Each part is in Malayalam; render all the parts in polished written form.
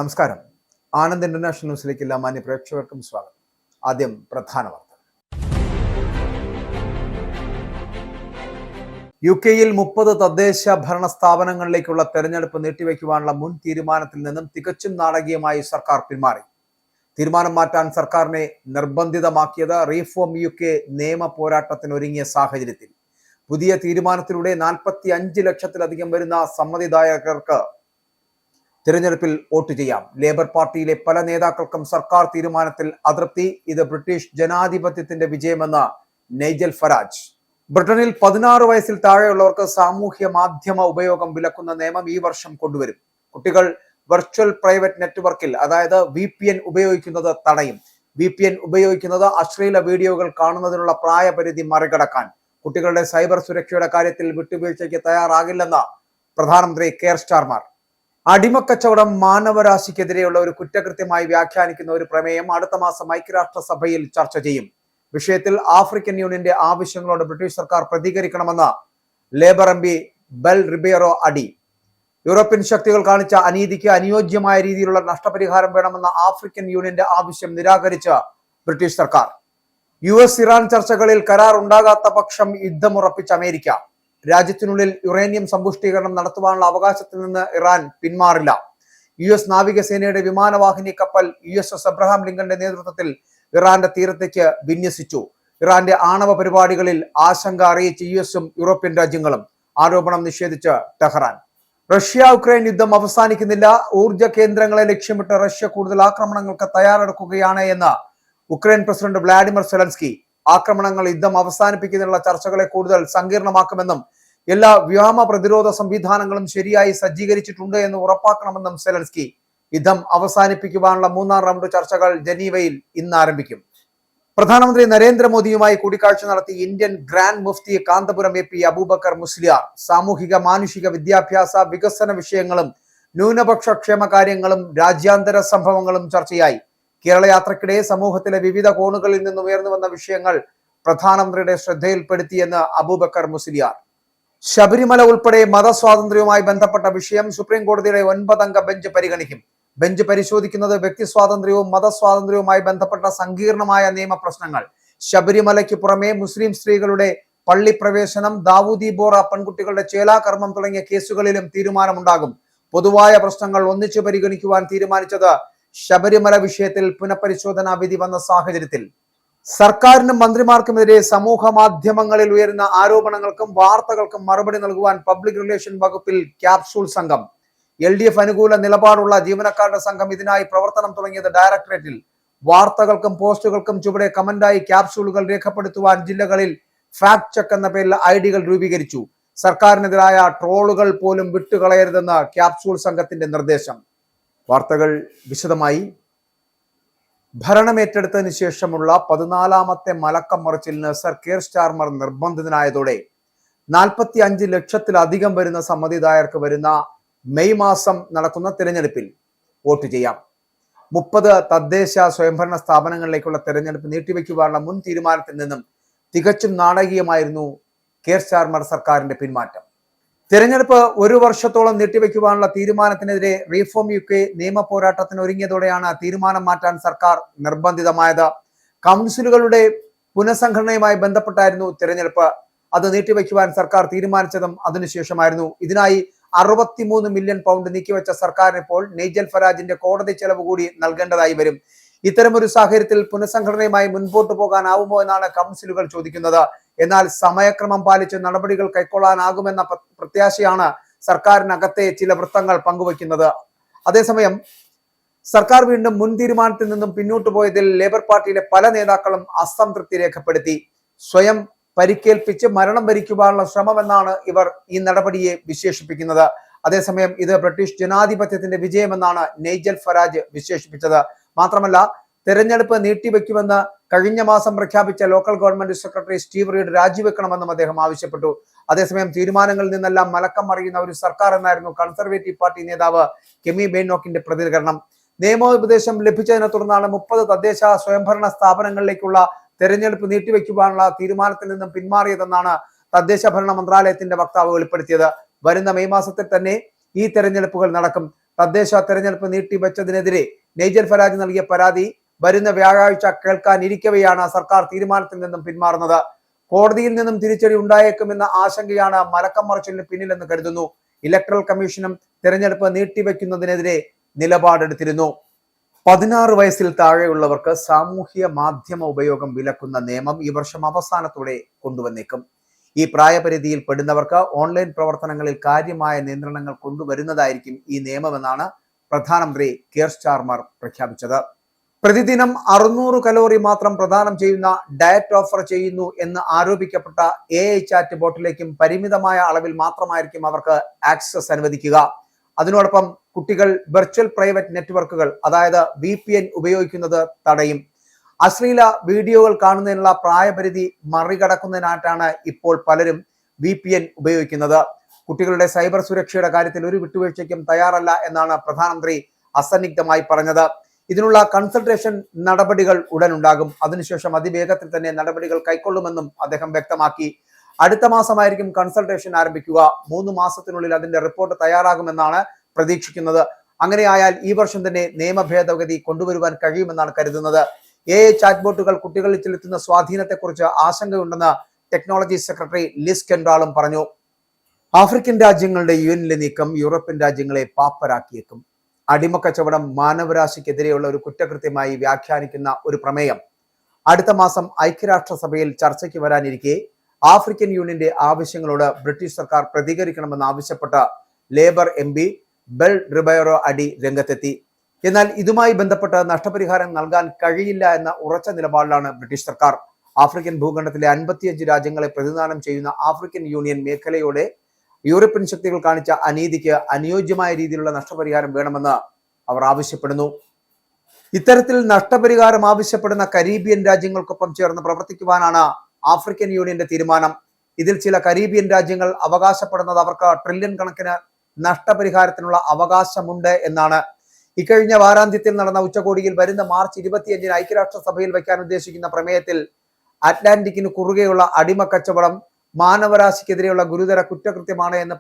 നമസ്കാരം. ആനന്ദ് ഇന്റർനാഷണൽ ന്യൂസിലേക്ക് എല്ലാ മാന്യ പ്രേക്ഷകർക്കും സ്വാഗതം. ആദ്യം പ്രധാന വാർത്ത. UK-യിൽ 30 തദ്ദേശ ഭരണ സ്ഥാപനങ്ങളിലേക്കുള്ള തെരഞ്ഞെടുപ്പ് നീട്ടിവെക്കുവാനുള്ള മുൻ തീരുമാനത്തിൽ നിന്നും തികച്ചും നാടകീയമായി സർക്കാർ പിന്മാറി. തീരുമാനം മാറ്റാൻ സർക്കാരിനെ നിർബന്ധിതമാക്കിയത് റീഫോം UK നിയമ പോരാട്ടത്തിനൊരുങ്ങിയ സാഹചര്യത്തിൽ. പുതിയ തീരുമാനത്തിലൂടെ 45 ലക്ഷത്തിലധികം വരുന്ന സമ്മതിദായകർക്ക് തിരഞ്ഞെടുപ്പിൽ വോട്ട് ചെയ്യാം. ലേബർ പാർട്ടിയിലെ പല നേതാക്കൾക്കും സർക്കാർ തീരുമാനത്തിൽ അതൃപ്തി. ഇത് ബ്രിട്ടീഷ് ജനാധിപത്യത്തിന്റെ വിജയമെന്ന് നൈജൽ ഫരാജ്. ബ്രിട്ടനിൽ 16 വയസ്സിൽ താഴെയുള്ളവർക്ക് സാമൂഹ്യ മാധ്യമ ഉപയോഗം വിലക്കുന്ന നിയമം ഈ വർഷം കൊണ്ടുവരും. കുട്ടികൾ വെർച്വൽ പ്രൈവറ്റ് നെറ്റ്വർക്കിൽ അതായത് VPN ഉപയോഗിക്കുന്നത് തടയും. VPN ഉപയോഗിക്കുന്നത് അശ്ലീല വീഡിയോകൾ കാണുന്നതിനുള്ള പ്രായപരിധി മറികടക്കാൻ. കുട്ടികളുടെ സൈബർ സുരക്ഷയുടെ കാര്യത്തിൽ വിട്ടുവീഴ്ചയ്ക്ക് തയ്യാറാകില്ലെന്ന് പ്രധാനമന്ത്രി കെയർ സ്റ്റാർമർ. അടിമക്കച്ചവടം മാനവരാശിക്കെതിരെയുള്ള ഒരു കുറ്റകൃത്യമായി വ്യാഖ്യാനിക്കുന്ന ഒരു പ്രമേയം അടുത്ത മാസം ഐക്യരാഷ്ട്രസഭയിൽ ചർച്ച ചെയ്യും. വിഷയത്തിൽ ആഫ്രിക്കൻ യൂണിയന്റെ ആവശ്യങ്ങളോട് ബ്രിട്ടീഷ് സർക്കാർ പ്രതികരിക്കണമെന്ന് ലേബർ MP ബെൽ റിബേറോ അടി. യൂറോപ്യൻ ശക്തികൾ കാണിച്ച അനീതിക്ക് അനുയോജ്യമായ രീതിയിലുള്ള നഷ്ടപരിഹാരം വേണമെന്ന ആഫ്രിക്കൻ യൂണിയന്റെ ആവശ്യം നിരാകരിച്ച ബ്രിട്ടീഷ് സർക്കാർ. US ഇറാൻ ചർച്ചകളിൽ കരാർ ഉണ്ടാകാത്ത പക്ഷം യുദ്ധമുറപ്പിച്ച അമേരിക്ക. രാജ്യത്തിനുള്ളിൽ യുറേനിയം സമ്പുഷ്ടീകരണം നടത്തുവാനുള്ള അവകാശത്തിൽ നിന്ന് ഇറാൻ പിന്മാറില്ല. US നാവികസേനയുടെ വിമാനവാഹിനി കപ്പൽ USS അബ്രഹാം ലിങ്കന്റെ നേതൃത്വത്തിൽ ഇറാന്റെ തീരത്തേക്ക് വിന്യസിച്ചു. ഇറാന്റെ ആണവ പരിപാടികളിൽ ആശങ്ക അറിയിച്ച് US-ഉം യൂറോപ്യൻ രാജ്യങ്ങളും. ആരോപണം നിഷേധിച്ച് ടെഹ്റാൻ. റഷ്യ ഉക്രൈൻ യുദ്ധം അവസാനിക്കുന്നില്ല. ഊർജ കേന്ദ്രങ്ങളെ ലക്ഷ്യമിട്ട് റഷ്യ കൂടുതൽ ആക്രമണങ്ങൾക്ക് തയ്യാറെടുക്കുകയാണ് എന്ന് ഉക്രൈൻ പ്രസിഡന്റ് വ്ളാഡിമിർ സെലൻസ്കി. ആക്രമണങ്ങൾ യുദ്ധം അവസാനിപ്പിക്കുന്നതിനുള്ള ചർച്ചകളെ കൂടുതൽ സങ്കീർണമാക്കുമെന്നും എല്ലാ വ്യോമ പ്രതിരോധ സംവിധാനങ്ങളും ശരിയായി സജ്ജീകരിച്ചിട്ടുണ്ട് എന്ന് ഉറപ്പാക്കണമെന്നും സെലൻസ്കി. യുദ്ധം അവസാനിപ്പിക്കുവാനുള്ള 3ാം റൗണ്ട് ചർച്ചകൾ ജനീവയിൽ ഇന്ന് ആരംഭിക്കും. പ്രധാനമന്ത്രി നരേന്ദ്രമോദിയുമായി കൂടിക്കാഴ്ച നടത്തി Indian grand Mufti Kanthapuram AP Abubakar Musliyar. സാമൂഹിക മാനുഷിക വിദ്യാഭ്യാസ വികസന വിഷയങ്ങളും ന്യൂനപക്ഷ ക്ഷേമകാര്യങ്ങളും രാജ്യാന്തര സംഭവങ്ങളും ചർച്ചയായി. കേരള യാത്രക്കിടെ സമൂഹത്തിലെ വിവിധ കോണുകളിൽ നിന്ന് ഉയർന്നു വന്ന വിഷയങ്ങൾ പ്രധാനമന്ത്രിയുടെ ശ്രദ്ധയിൽപ്പെടുത്തിയെന്ന് അബൂബക്കർ മുസ്ലിയാർ. ശബരിമല ഉൾപ്പെടെ മതസ്വാതന്ത്ര്യവുമായി ബന്ധപ്പെട്ട വിഷയം സുപ്രീം കോടതിയുടെ 9 അംഗ ബെഞ്ച് പരിഗണിക്കും. ബെഞ്ച് പരിശോധിക്കുന്നത് വ്യക്തി സ്വാതന്ത്ര്യവും മതസ്വാതന്ത്ര്യവുമായി ബന്ധപ്പെട്ട സങ്കീർണമായ നിയമപ്രശ്നങ്ങൾ. ശബരിമലയ്ക്ക് പുറമെ മുസ്ലിം സ്ത്രീകളുടെ പള്ളി പ്രവേശനം, ദാവൂദി ബോറ പെൺകുട്ടികളുടെ ചേലാകർമ്മം തുടങ്ങിയ കേസുകളിലും തീരുമാനമുണ്ടാകും. പൊതുവായ പ്രശ്നങ്ങൾ ഒന്നിച്ചു പരിഗണിക്കുവാൻ തീരുമാനിച്ചത് ശബരിമല വിഷയത്തിൽ പുനഃപരിശോധനാ വിധി വന്ന സാഹചര്യത്തിൽ. സർക്കാരിനും മന്ത്രിമാർക്കുമെതിരെ സമൂഹ മാധ്യമങ്ങളിൽ ഉയരുന്ന ആരോപണങ്ങൾക്കും വാർത്തകൾക്കും മറുപടി നൽകുവാൻ പബ്ലിക് റിലേഷൻ വകുപ്പിൽ ക്യാപ്സൂൾ സംഘം. LDF അനുകൂല നിലപാടുള്ള ജീവനക്കാരുടെ സംഘം ഇതിനായി പ്രവർത്തനം തുടങ്ങിയത് ഡയറക്ടറേറ്റിൽ. വാർത്തകൾക്കും പോസ്റ്റുകൾക്കും ചുവടെ കമന്റായി ക്യാപ്സൂളുകൾ രേഖപ്പെടുത്തുവാൻ ജില്ലകളിൽ ഫാക്ട് ചെക്ക് എന്ന പേരിൽ ID-കൾ രൂപീകരിച്ചു. സർക്കാരിനെതിരായ ട്രോളുകൾ പോലും വിട്ടുകളയരുതെന്ന് ക്യാപ്സൂൾ സംഘത്തിന്റെ നിർദ്ദേശം. വാർത്തകൾ വിശദമായി. ഭരണമേറ്റെടുത്തതിന് ശേഷമുള്ള 14ാമത്തെ മലക്കം മറിച്ചിലിന് സർ കെയർ സ്റ്റാർമർ നിർബന്ധിതനായതോടെ 45 ലക്ഷത്തിലധികം വരുന്ന സമ്മതിദായകർക്ക് വരുന്ന മെയ് മാസം നടക്കുന്ന തിരഞ്ഞെടുപ്പിൽ വോട്ട് ചെയ്യാം. 30 തദ്ദേശ സ്വയംഭരണ സ്ഥാപനങ്ങളിലേക്കുള്ള തെരഞ്ഞെടുപ്പ് നീട്ടിവെക്കുവാനുള്ള മുൻ തീരുമാനത്തിൽ നിന്നും തികച്ചും നാടകീയമായിരുന്നു കെയർ സ്റ്റാർമർ സർക്കാരിന്റെ പിന്മാറ്റം. തിരഞ്ഞെടുപ്പ് 1 വർഷത്തോളം നീട്ടിവെക്കുവാനുള്ള തീരുമാനത്തിനെതിരെ റീഫോം UK നിയമ പോരാട്ടത്തിന് ഒരുങ്ങിയതോടെയാണ് തീരുമാനം മാറ്റാൻ സർക്കാർ നിർബന്ധിതമായത്. കൗൺസിലുകളുടെ പുനഃസംഘടനയുമായി ബന്ധപ്പെട്ടായിരുന്നു തിരഞ്ഞെടുപ്പ്. അത് നീട്ടിവെക്കുവാൻ സർക്കാർ തീരുമാനിച്ചതും അതിനുശേഷമായിരുന്നു. ഇതിനായി 63 മില്യൺ പൗണ്ട് നീക്കിവെച്ച സർക്കാരിന് ഇപ്പോൾ നൈജൽ ഫരാജിന്റെ കോടതി ചെലവ് കൂടി നൽകേണ്ടതായി വരും. ഇത്തരമൊരു സാഹചര്യത്തിൽ പുനഃസംഘടനയുമായി മുൻപോട്ട് പോകാനാവുമോ എന്നാണ് കൗൺസിലുകൾ ചോദിക്കുന്നത്. എന്നാൽ സമയക്രമം പാലിച്ച് നടപടികൾ കൈക്കൊള്ളാനാകുമെന്ന പ്രത്യാശയാണ് സർക്കാരിനകത്തെ ചില വൃത്തങ്ങൾ പങ്കുവയ്ക്കുന്നത്. അതേസമയം സർക്കാർ വീണ്ടും മുൻ തീരുമാനത്തിൽ നിന്നും പിന്നോട്ട് പോയതിൽ ലേബർ പാർട്ടിയിലെ പല നേതാക്കളും അസംതൃപ്തി രേഖപ്പെടുത്തി. സ്വയം പരിക്കേൽപ്പിച്ച് മരണം വരിക്കുവാനുള്ള ശ്രമമെന്നാണ് ഇവർ ഈ നടപടിയെ വിശേഷിപ്പിക്കുന്നത്. അതേസമയം ഇത് ബ്രിട്ടീഷ് ജനാധിപത്യത്തിന്റെ വിജയമെന്നാണ് നൈജൽ ഫരാജ് വിശേഷിപ്പിച്ചത്. മാത്രമല്ല, തെരഞ്ഞെടുപ്പ് നീട്ടിവെക്കുമെന്ന് കഴിഞ്ഞ മാസം പ്രഖ്യാപിച്ച local government secretary Steve Reed രാജിവെക്കണമെന്നും അദ്ദേഹം ആവശ്യപ്പെട്ടു. അതേസമയം തീരുമാനങ്ങളിൽ നിന്നെല്ലാം മലക്കം മറിയുന്ന ഒരു സർക്കാർ എന്നായിരുന്നു കൺസർവേറ്റീവ് പാർട്ടി നേതാവ് കെമി ബെയ്നോക്കിന്റെ പ്രതികരണം. നിയമോപദേശം ലഭിച്ചതിനെ തുടർന്നാണ് 30 തദ്ദേശ സ്വയംഭരണ സ്ഥാപനങ്ങളിലേക്കുള്ള തെരഞ്ഞെടുപ്പ് നീട്ടിവെക്കുവാനുള്ള തീരുമാനത്തിൽ നിന്നും പിന്മാറിയതെന്നാണ് തദ്ദേശ ഭരണ മന്ത്രാലയത്തിന്റെ വക്താവ് വെളിപ്പെടുത്തിയത്. വരുന്ന മെയ് മാസത്തിൽ തന്നെ ഈ തെരഞ്ഞെടുപ്പുകൾ നടക്കും. തദ്ദേശ തെരഞ്ഞെടുപ്പ് നീട്ടിവെച്ചതിനെതിരെ നൈജൽ ഫരാജ് നൽകിയ പരാതി വരുന്ന വ്യാഴാഴ്ച കേൾക്കാനിരിക്കവെയാണ് സർക്കാർ തീരുമാനത്തിൽ നിന്നും പിന്മാറുന്നത്. കോടതിയിൽ നിന്നും തിരിച്ചടി ഉണ്ടായേക്കുമെന്ന ആശങ്കയാണ് മലക്കം മറിച്ചിലിന് പിന്നിലെന്ന് കരുതുന്നു. ഇലക്ടറൽ കമ്മീഷനും തെരഞ്ഞെടുപ്പ് നീട്ടിവെക്കുന്നതിനെതിരെ നിലപാടെടുത്തിരുന്നു. 16 വയസ്സിൽ താഴെയുള്ളവർക്ക് സാമൂഹ്യ മാധ്യമ ഉപയോഗം വിലക്കുന്ന നിയമം ഈ വർഷം അവസാനത്തോടെ കൊണ്ടുവന്നേക്കും. ഈ പ്രായപരിധിയിൽ പെടുന്നവർക്ക് ഓൺലൈൻ പ്രവർത്തനങ്ങളിൽ കാര്യമായ നിയന്ത്രണങ്ങൾ കൊണ്ടുവരുന്നതായിരിക്കും ഈ നിയമമെന്നാണ് പ്രധാനമന്ത്രി കെയർ സ്റ്റാർമർ പ്രഖ്യാപിച്ചത്. പ്രതിദിനം 600 കലോറി മാത്രം പ്രദാനം ചെയ്യുന്ന ഡയറ്റ് ഓഫർ ചെയ്യുന്നു എന്ന് ആരോപിക്കപ്പെട്ട AI ചാറ്റ് ബോട്ടിലേക്കും പരിമിതമായ അളവിൽ മാത്രമായിരിക്കും അവർക്ക് ആക്സസ് അനുവദിക്കുക. അതിനോടൊപ്പം കുട്ടികൾ വെർച്വൽ പ്രൈവറ്റ് നെറ്റ്വർക്കുകൾ അതായത് VPN ഉപയോഗിക്കുന്നത് തടയും. അശ്ലീല വീഡിയോകൾ കാണുന്നതിനുള്ള പ്രായപരിധി മറികടക്കുന്നതിനായിട്ടാണ് ഇപ്പോൾ പലരും VPN ഉപയോഗിക്കുന്നത്. കുട്ടികളുടെ സൈബർ സുരക്ഷയുടെ കാര്യത്തിൽ ഒരു വിട്ടുവീഴ്ചയ്ക്കും തയ്യാറല്ല എന്നാണ് പ്രധാനമന്ത്രി അസന്നിഗ്ധമായി പറഞ്ഞത്. ഇതിനുള്ള കൺസൾട്ടേഷൻ നടപടികൾ ഉടൻ ഉണ്ടാകും. അതിനുശേഷം അതിവേഗത്തിൽ തന്നെ നടപടികൾ കൈക്കൊള്ളുമെന്നും അദ്ദേഹം വ്യക്തമാക്കി. അടുത്ത മാസമായിരിക്കും കൺസൾട്ടേഷൻ ആരംഭിക്കുക. 3 മാസത്തിനുള്ളിൽ അതിന്റെ റിപ്പോർട്ട് തയ്യാറാകുമെന്നാണ് പ്രതീക്ഷിക്കുന്നത്. അങ്ങനെയായാൽ ഈ വർഷം തന്നെ നിയമ ഭേദഗതി കൊണ്ടുവരുവാൻ കഴിയുമെന്നാണ് കരുതുന്നത്. AI ചാറ്റ് ബോട്ടുകൾ കുട്ടികളിൽ ചെലുത്തുന്ന സ്വാധീനത്തെക്കുറിച്ച് ആശങ്കയുണ്ടെന്ന് ടെക്നോളജി സെക്രട്ടറി ലിസ് കെൻഡാളും പറഞ്ഞു. ആഫ്രിക്കൻ രാജ്യങ്ങളുടെ UN-ലെ നീക്കം യൂറോപ്യൻ രാജ്യങ്ങളെ പാപ്പരാക്കിയേക്കും. അടിമക്കച്ചവടം മാനവരാശിക്കെതിരെയുള്ള ഒരു കുറ്റകൃത്യമായി വ്യാഖ്യാനിക്കുന്ന ഒരു പ്രമേയം അടുത്ത മാസം ഐക്യരാഷ്ട്രസഭയിൽ ചർച്ചയ്ക്ക് വരാനിരിക്കെ ആഫ്രിക്കൻ യൂണിയന്റെ ആവശ്യങ്ങളോട് ബ്രിട്ടീഷ് സർക്കാർ പ്രതികരിക്കണമെന്ന് ആവശ്യപ്പെട്ട ലേബർ MP ബെൽ റിബൈറോ അടി രംഗത്തെത്തി. എന്നാൽ ഇതുമായി ബന്ധപ്പെട്ട് നഷ്ടപരിഹാരം നൽകാൻ കഴിയില്ല എന്ന ഉറച്ച നിലപാടിലാണ് ബ്രിട്ടീഷ് സർക്കാർ. ആഫ്രിക്കൻ ഭൂഖണ്ഡത്തിലെ 55 രാജ്യങ്ങളെ പ്രതിനിധാനം ചെയ്യുന്ന ആഫ്രിക്കൻ യൂണിയൻ മേഖലയോടെ യൂറോപ്യൻ ശക്തികൾ കാണിച്ച അനീതിക്ക് അനുയോജ്യമായ രീതിയിലുള്ള നഷ്ടപരിഹാരം വേണമെന്ന് അവർ ആവശ്യപ്പെടുന്നു. ഇത്തരത്തിൽ നഷ്ടപരിഹാരം ആവശ്യപ്പെടുന്ന കരീബിയൻ രാജ്യങ്ങൾക്കൊപ്പം ചേർന്ന് പ്രവർത്തിക്കുവാനാണ് ആഫ്രിക്കൻ യൂണിയന്റെ തീരുമാനം. ഇതിൽ ചില കരീബിയൻ രാജ്യങ്ങൾ അവകാശപ്പെടുന്നത് അവർക്ക് ട്രില്യൺ കണക്കിന് നഷ്ടപരിഹാരത്തിനുള്ള അവകാശമുണ്ട് എന്നാണ്. ഇക്കഴിഞ്ഞ വാരാന്ത്യത്തിൽ നടന്ന ഉച്ചകോടിയിൽ വരുന്ന മാർച്ച് 25-ന് ഐക്യരാഷ്ട്രസഭയിൽ വയ്ക്കാൻ ഉദ്ദേശിക്കുന്ന പ്രമേയത്തിൽ അറ്റ്ലാന്റിക്കിന് കുറുകെയുള്ള അടിമക്കച്ചവടം മാനവരാശിക്കെതിരെയുള്ള ഗുരുതര കുറ്റകൃത്യമാണ് എന്ന്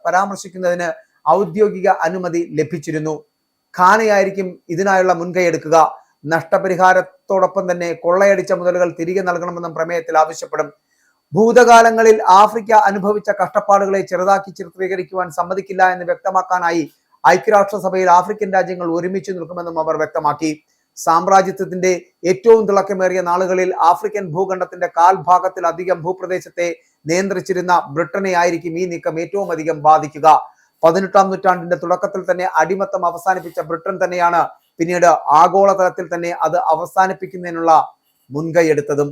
പരാമർശിക്കുന്നതിന് ഔദ്യോഗിക അനുമതി ലഭിച്ചിരുന്നു. ഖാനയായിരിക്കും ഇതിനായുള്ള മുൻകൈയെടുക്കുക. നഷ്ടപരിഹാരത്തോടൊപ്പം തന്നെ കൊള്ളയടിച്ച മുതലുകൾ തിരികെ നൽകണമെന്നും പ്രമേയത്തിൽ ആവശ്യപ്പെടും. ഭൂതകാലങ്ങളിൽ ആഫ്രിക്ക അനുഭവിച്ച കഷ്ടപ്പാടുകളെ ചെറുതാക്കി ചിത്രീകരിക്കുവാൻ സമ്മതിക്കില്ല എന്ന് വ്യക്തമാക്കാനായി ഐക്യരാഷ്ട്രസഭയിൽ ആഫ്രിക്കൻ രാജ്യങ്ങൾ ഒരുമിച്ച് നിൽക്കുമെന്നും അവർ വ്യക്തമാക്കി. സാമ്രാജ്യത്വത്തിന്റെ ഏറ്റവും തിളക്കമേറിയ നാളുകളിൽ ആഫ്രിക്കൻ ഭൂഖണ്ഡത്തിന്റെ കാൽഭാഗത്തിലധികം ഭൂപ്രദേശത്തെ നിയന്ത്രിച്ചിരുന്ന ബ്രിട്ടനെ ആയിരിക്കും ഈ നീക്കം ഏറ്റവും അധികം ബാധിക്കുക. 18-ാം നൂറ്റാണ്ടിന്റെ തുടക്കത്തിൽ തന്നെ അടിമത്തം അവസാനിപ്പിച്ച ബ്രിട്ടൻ തന്നെയാണ് പിന്നീട് ആഗോളതലത്തിൽ തന്നെ അത് അവസാനിപ്പിക്കുന്നതിനുള്ള മുൻകൈയെടുത്തതും.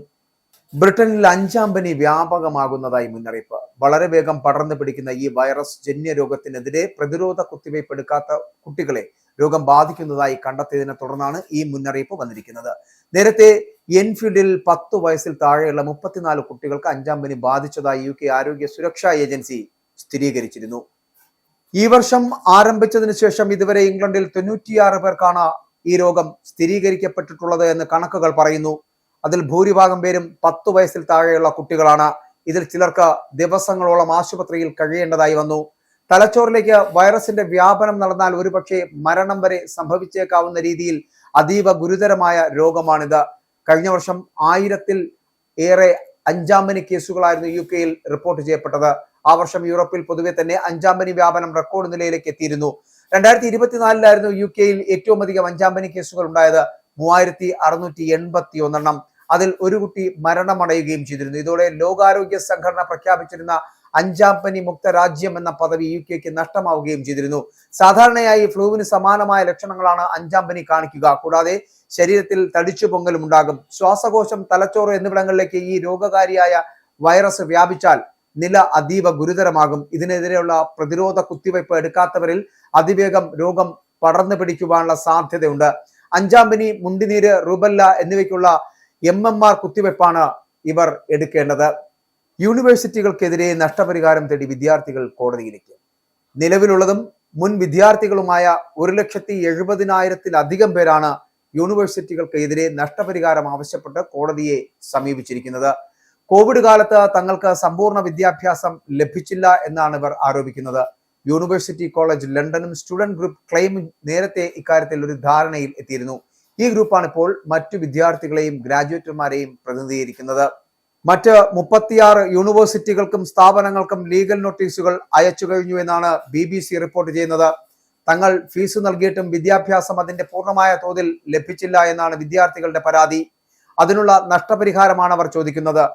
ബ്രിട്ടനിൽ 5-ാം പനി വ്യാപകമാകുന്നതായി മുന്നറിയിപ്പ്. വളരെ വേഗം പടർന്നു പിടിക്കുന്ന ഈ വൈറസ് ജന്യ രോഗത്തിനെതിരെ പ്രതിരോധ കുത്തിവയ്പ് എടുക്കാത്ത കുട്ടികളെ രോഗം ബാധിക്കുന്നതായി കണ്ടെത്തിയതിനെ തുടർന്നാണ് ഈ മുന്നറിയിപ്പ് വന്നിരിക്കുന്നത്. നേരത്തെ എൻഫീൽഡിൽ 10 വയസ്സിൽ താഴെയുള്ള 34 കുട്ടികൾക്ക് 5-ാം പനി ബാധിച്ചതായി UK ആരോഗ്യ സുരക്ഷാ ഏജൻസി സ്ഥിരീകരിച്ചിരുന്നു. ഈ വർഷം ആരംഭിച്ചതിന് ശേഷം ഇതുവരെ ഇംഗ്ലണ്ടിൽ 96 പേർക്കാണ് ഈ രോഗം സ്ഥിരീകരിക്കപ്പെട്ടിട്ടുള്ളത് എന്ന് കണക്കുകൾ പറയുന്നു. അതിൽ ഭൂരിഭാഗം പേരും 10 വയസ്സിൽ താഴെയുള്ള കുട്ടികളാണ്. ഇതിൽ ചിലർക്ക് ദിവസങ്ങളോളം ആശുപത്രിയിൽ കഴിയേണ്ടതായി വന്നു. തലച്ചോറിലേക്ക് വൈറസിന്റെ വ്യാപനം നടന്നാൽ ഒരുപക്ഷെ മരണം വരെ സംഭവിച്ചേക്കാവുന്ന രീതിയിൽ അതീവ ഗുരുതരമായ രോഗമാണിത്. കഴിഞ്ഞ വർഷം 1000-ൽ ഏറെ 5-ാം പനി കേസുകളായിരുന്നു UK-യിൽ റിപ്പോർട്ട് ചെയ്യപ്പെട്ടത്. ആ വർഷം യൂറോപ്പിൽ പൊതുവെ തന്നെ 5-ാം പനി വ്യാപനം റെക്കോർഡ് നിലയിലേക്ക് എത്തിയിരുന്നു. 2024-ലായിരുന്നു UK-യിൽ ഏറ്റവും അധികം 5-ാം പനി കേസുകൾ ഉണ്ടായത്, 3681 അതിൽ ഒരു കുട്ടി മരണമടയുകയും ചെയ്തിരുന്നു. ഇതോടെ ലോകാരോഗ്യ സംഘടന പ്രഖ്യാപിച്ചിരുന്ന 5-ാം പനി മുക്ത രാജ്യം എന്ന പദവി UK-ക്ക് നഷ്ടമാവുകയും ചെയ്തിരുന്നു. സാധാരണയായി ഫ്ലൂവിന് സമാനമായ ലക്ഷണങ്ങളാണ് 5-ാം പനി കാണിക്കുക. കൂടാതെ ശരീരത്തിൽ തടിച്ചു പൊങ്ങലും ഉണ്ടാകും. ശ്വാസകോശം, തലച്ചോറ് എന്നിവിടങ്ങളിലേക്ക് ഈ രോഗകാരിയായ വൈറസ് വ്യാപിച്ചാൽ നില അതീവ ഗുരുതരമാകും. ഇതിനെതിരെയുള്ള പ്രതിരോധ കുത്തിവയ്പ് എടുക്കാത്തവരിൽ അതിവേഗം രോഗം പടർന്നു പിടിക്കുവാനുള്ള സാധ്യതയുണ്ട്. 5-ാം പനി, മുണ്ടിനീര്, റുബല്ല എന്നിവയ്ക്കുള്ള MMR കുത്തിവയ്പ്പാണ് ഇവർ എടുക്കേണ്ടത്. യൂണിവേഴ്സിറ്റികൾക്കെതിരെ നഷ്ടപരിഹാരം തേടി വിദ്യാർത്ഥികൾ കോടതിയിലേക്ക്. നിലവിലുള്ളതും മുൻ വിദ്യാർത്ഥികളുമായ 1,70,000-ത്തിലധികം പേരാണ് യൂണിവേഴ്സിറ്റികൾക്കെതിരെ നഷ്ടപരിഹാരം ആവശ്യപ്പെട്ട് കോടതിയെ സമീപിച്ചിരിക്കുന്നത്. കോവിഡ് കാലത്ത് തങ്ങൾക്ക് സമ്പൂർണ്ണ വിദ്യാഭ്യാസം ലഭിച്ചില്ല എന്നാണ് ഇവർ ആരോപിക്കുന്നത്. യൂണിവേഴ്സിറ്റി കോളേജ് ലണ്ടനും സ്റ്റുഡന്റ് ഗ്രൂപ്പ് ക്ലെയിം നേരത്തെ ഇക്കാര്യത്തിൽ ഒരു ധാരണയിൽ എത്തിയിരുന്നു. ഈ ഗ്രൂപ്പാണ് ഇപ്പോൾ മറ്റു വിദ്യാർത്ഥികളെയും ഗ്രാജുവേറ്റുമാരെയും പ്രതിനിധീകരിക്കുന്നത്. മറ്റ് 36 യൂണിവേഴ്സിറ്റികൾക്കും സ്ഥാപനങ്ങൾക്കും ലീഗൽ നോട്ടീസുകൾ അയച്ചു കഴിഞ്ഞു എന്നാണ് BBC റിപ്പോർട്ട് ചെയ്യുന്നത്. തങ്ങൾ ഫീസ് നൽകിയിട്ടും വിദ്യാഭ്യാസം അതിന്റെ പൂർണ്ണമായ തോതിൽ ലഭിച്ചില്ല എന്നാണ് വിദ്യാർത്ഥികളുടെ പരാതി. അതിനുള്ള നഷ്ടപരിഹാരമാണ് അവർ ചോദിക്കുന്നത്.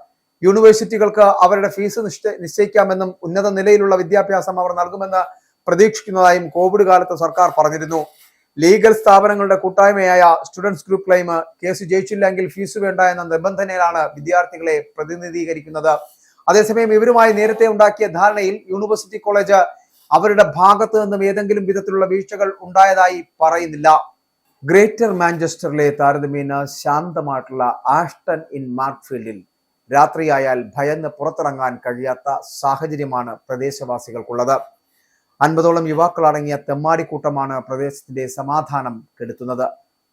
യൂണിവേഴ്സിറ്റികൾക്ക് അവരുടെ ഫീസ് നിശ്ചയിക്കാമെന്നും ഉന്നത നിലയിലുള്ള വിദ്യാഭ്യാസം അവർ നൽകുമെന്ന് പ്രതീക്ഷിക്കുന്നതായും കോവിഡ് കാലത്ത് സർക്കാർ പറഞ്ഞിരുന്നു. ലീഗൽ സ്ഥാപനങ്ങളുടെ കൂട്ടായ്മയായ സ്റ്റുഡൻസ് ഗ്രൂപ്പ് ക്ലെയിം കേസ് ജയിച്ചില്ലെങ്കിൽ ഫീസ് വേണ്ട എന്ന നിബന്ധനയിലാണ് വിദ്യാർത്ഥികളെ പ്രതിനിധീകരിക്കുന്നത്. അതേസമയം ഇവരുമായി നേരത്തെ ഉണ്ടാക്കിയ ധാരണയിൽ യൂണിവേഴ്സിറ്റി കോളേജ് അവരുടെ ഭാഗത്ത് നിന്നും ഏതെങ്കിലും വിധത്തിലുള്ള വീഴ്ചകൾ ഉണ്ടായതായി പറയുന്നില്ല. ഗ്രേറ്റർ മാഞ്ചസ്റ്ററിലെ താരതമ്യേന ശാന്തമായിട്ടുള്ള ആഷ്ടൺ ഇൻ മാർക്ക്ഫീൽഡിൽ രാത്രിയായാൽ ഭയന്ന് പുറത്തിറങ്ങാൻ കഴിയാത്ത സാഹചര്യമാണ് പ്രദേശവാസികൾക്കുള്ളത്. 50ഓളം യുവാക്കൾ അടങ്ങിയ തെമ്മാടിക്കൂട്ടമാണ് പ്രദേശത്തിന്റെ സമാധാനം കെടുത്തുന്നത്.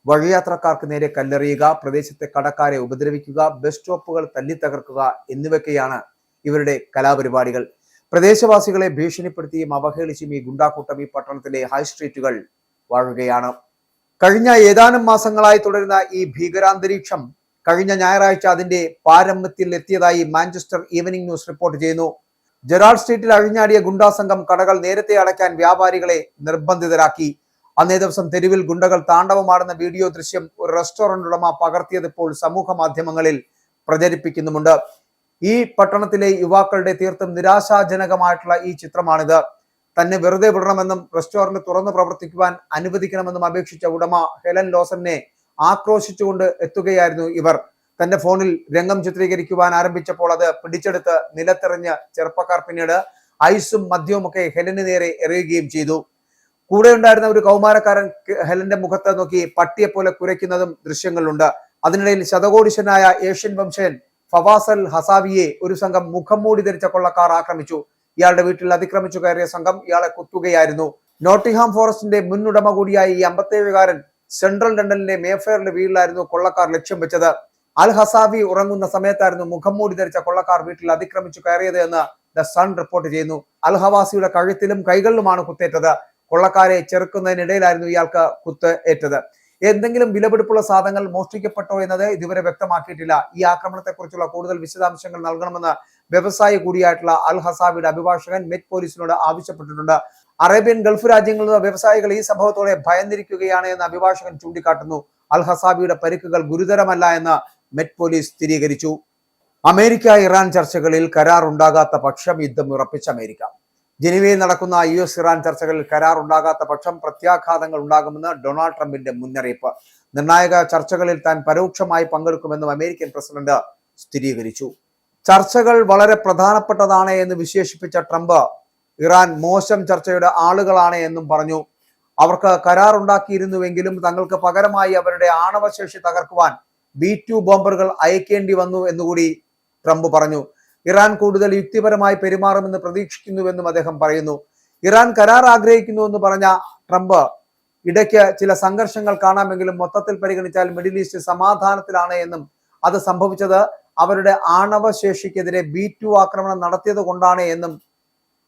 വഴിയാത്രക്കാർക്ക് നേരെ കല്ലെറിയുക, പ്രദേശത്തെ കടക്കാരെ ഉപദ്രവിക്കുക, ബസ് സ്റ്റോപ്പുകൾ തല്ലിത്തകർക്കുക എന്നിവയൊക്കെയാണ് ഇവരുടെ കലാപരിപാടികൾ. പ്രദേശവാസികളെ ഭീഷണിപ്പെടുത്തിയും അവഹേളിച്ചും ഈ ഗുണ്ടാക്കൂട്ടം ഈ പട്ടണത്തിലെ ഹൈ സ്ട്രീറ്റുകൾ വാഴുകയാണ്. കഴിഞ്ഞ ഏതാനും മാസങ്ങളായി തുടരുന്ന ഈ ഭീകരാന്തരീക്ഷം കഴിഞ്ഞ ഞായറാഴ്ച അതിന്റെ പാരമ്യത്തിൽ എത്തിയതായി മാഞ്ചസ്റ്റർ ഈവനിംഗ് ന്യൂസ് റിപ്പോർട്ട് ചെയ്യുന്നു. ജെറാൾഡ് സ്ട്രീറ്റിൽ അഴിഞ്ഞാടിയ ഗുണ്ടാ സംഘം കടകൾ നേരത്തെ അടയ്ക്കാൻ വ്യാപാരികളെ നിർബന്ധിതരാക്കി. അന്നേ ദിവസം തെരുവിൽ ഗുണ്ടകൾ താണ്ഡവമാടുന്ന വീഡിയോ ദൃശ്യം ഒരു റെസ്റ്റോറന്റ് ഉടമ പകർത്തിയത് ഇപ്പോൾ സമൂഹ മാധ്യമങ്ങളിൽ പ്രചരിപ്പിക്കുന്നുമുണ്ട്. ഈ പട്ടണത്തിലെ യുവാക്കളുടെ തീർത്തും നിരാശാജനകമായിട്ടുള്ള ഈ ചിത്രമാണിത്. തന്നെ വെറുതെ വിടണമെന്നും റെസ്റ്റോറന്റ് തുറന്നു പ്രവർത്തിക്കുവാൻ അനുവദിക്കണമെന്നും അപേക്ഷിച്ച ഉടമ ഹെലൻ ലോസനെ ആക്രോശിച്ചുകൊണ്ട് എത്തുകയായിരുന്നു ഇവർ. തന്റെ ഫോണിൽ രംഗം ചിത്രീകരിക്കുവാൻ ആരംഭിച്ചപ്പോൾ അത് പിടിച്ചെടുത്ത് നിലത്തെറിഞ്ഞ് ചെറുപ്പക്കാർ പിന്നീട് ഐസും മദ്യവും ഒക്കെ ഹെലന് നേരെ എറിയുകയും ചെയ്തു. കൂടെ ഉണ്ടായിരുന്ന ഒരു കൗമാരക്കാരൻ ഹെലന്റെ മുഖത്ത് നോക്കി പട്ടിയെ പോലെ കുരയ്ക്കുന്നതും ദൃശ്യങ്ങളുണ്ട്. അതിനിടയിൽ ശതകോടിശനായ ഏഷ്യൻ വംശജൻ ഫവാസ് അൽ ഹസാവിയെ ഒരു സംഘം മുഖം മൂടി ധരിച്ച കൊള്ളക്കാർ ആക്രമിച്ചു. ഇയാളുടെ വീട്ടിൽ അതിക്രമിച്ചു കയറിയ സംഘം ഇയാളെ കുത്തുകയായിരുന്നു. നോട്ടിംഗ്ഹാം ഫോറസ്റ്റിന്റെ മുൻ ഉടമ കൂടിയായ ഈ 57കാരൻ സെൻട്രൽ ലണ്ടനിലെ മേഫെയറിന്റെ വീട്ടിലായിരുന്നു കൊള്ളക്കാർ ലക്ഷ്യം വെച്ചത്. അൽ ഹസാവി ഉറങ്ങുന്ന സമയത്തായിരുന്നു മുഖം മൂടി ധരിച്ച കൊള്ളക്കാർ വീട്ടിൽ അതിക്രമിച്ചു കയറിയത് എന്ന് ദ സൺ റിപ്പോർട്ട് ചെയ്യുന്നു. അൽ ഹവാസിയുടെ കഴുത്തിലും കൈകളിലുമാണ് കുത്തേറ്റത്. കൊള്ളക്കാരെ ചെറുക്കുന്നതിനിടയിലായിരുന്നു ഇയാൾക്ക് കുത്ത് ഏറ്റത്. എന്തെങ്കിലും വിലപിടിപ്പുള്ള സാധനങ്ങൾ മോഷ്ടിക്കപ്പെട്ടോ എന്നത് ഇതുവരെ വ്യക്തമാക്കിയിട്ടില്ല. ഈ ആക്രമണത്തെക്കുറിച്ചുള്ള കൂടുതൽ വിശദാംശങ്ങൾ നൽകണമെന്ന് വ്യവസായി കൂടിയായിട്ടുള്ള അൽ ഹസാവിയുടെ അഭിഭാഷകൻ മെറ്റ് പോലീസിനോട് ആവശ്യപ്പെട്ടിട്ടുണ്ട്. അറേബ്യൻ ഗൾഫ് രാജ്യങ്ങളിൽ നിന്ന് വ്യവസായികൾ ഈ സംഭവത്തോടെ ഭയന്നിരിക്കുകയാണ് എന്ന് അഭിഭാഷകൻ ചൂണ്ടിക്കാട്ടുന്നു. അൽ ഹസാബിയുടെ പരിക്കുകൾ ഗുരുതരമല്ല എന്ന് മെറ്റ് പോലീസ് സ്ഥിരീകരിച്ചു. അമേരിക്ക ഇറാൻ ചർച്ചകളിൽ കരാർ ഉണ്ടാകാത്ത പക്ഷം യുദ്ധം ഉറപ്പിച്ച അമേരിക്ക. ജനീവയിൽ നടക്കുന്ന US ഇറാൻ ചർച്ചകളിൽ കരാർ ഉണ്ടാകാത്ത പക്ഷം പ്രത്യാഘാതങ്ങൾ ഉണ്ടാകുമെന്ന് ഡൊണാൾഡ് ട്രംപിന്റെ മുന്നറിയിപ്പ്. നിർണായക ചർച്ചകളിൽ താൻ പരോക്ഷമായി പങ്കെടുക്കുമെന്നും അമേരിക്കൻ പ്രസിഡന്റ് സ്ഥിരീകരിച്ചു. ചർച്ചകൾ വളരെ പ്രധാനപ്പെട്ടതാണ് എന്ന് വിശേഷിപ്പിച്ച ട്രംപ് ഇറാൻ മോശം ചർച്ചയുടെ ആളുകളാണ് എന്നും പറഞ്ഞു. അവർക്ക് കരാർ ഉണ്ടാക്കിയിരുന്നുവെങ്കിലും തങ്ങൾക്ക് പകരമായി അവരുടെ ആണവശേഷി തകർക്കുവാൻ B-2 ബോംബറുകൾ അയക്കേണ്ടി വന്നു എന്നുകൂടി ട്രംപ് പറഞ്ഞു. ഇറാൻ കൂടുതൽ യുക്തിപരമായി പെരുമാറുമെന്ന് പ്രതീക്ഷിക്കുന്നുവെന്നും അദ്ദേഹം പറയുന്നു. ഇറാൻ കരാർ ആഗ്രഹിക്കുന്നുവെന്ന് പറഞ്ഞ ട്രംപ് ഇടയ്ക്ക് ചില സംഘർഷങ്ങൾ കാണാമെങ്കിലും മൊത്തത്തിൽ പരിഗണിച്ചാൽ മിഡിൽ ഈസ്റ്റ് സമാധാനത്തിലാണ് എന്നും അത് സംഭവിച്ചത് അവരുടെ ആണവശേഷിക്കെതിരെ B-2 ആക്രമണം നടത്തിയത് കൊണ്ടാണ് എന്നും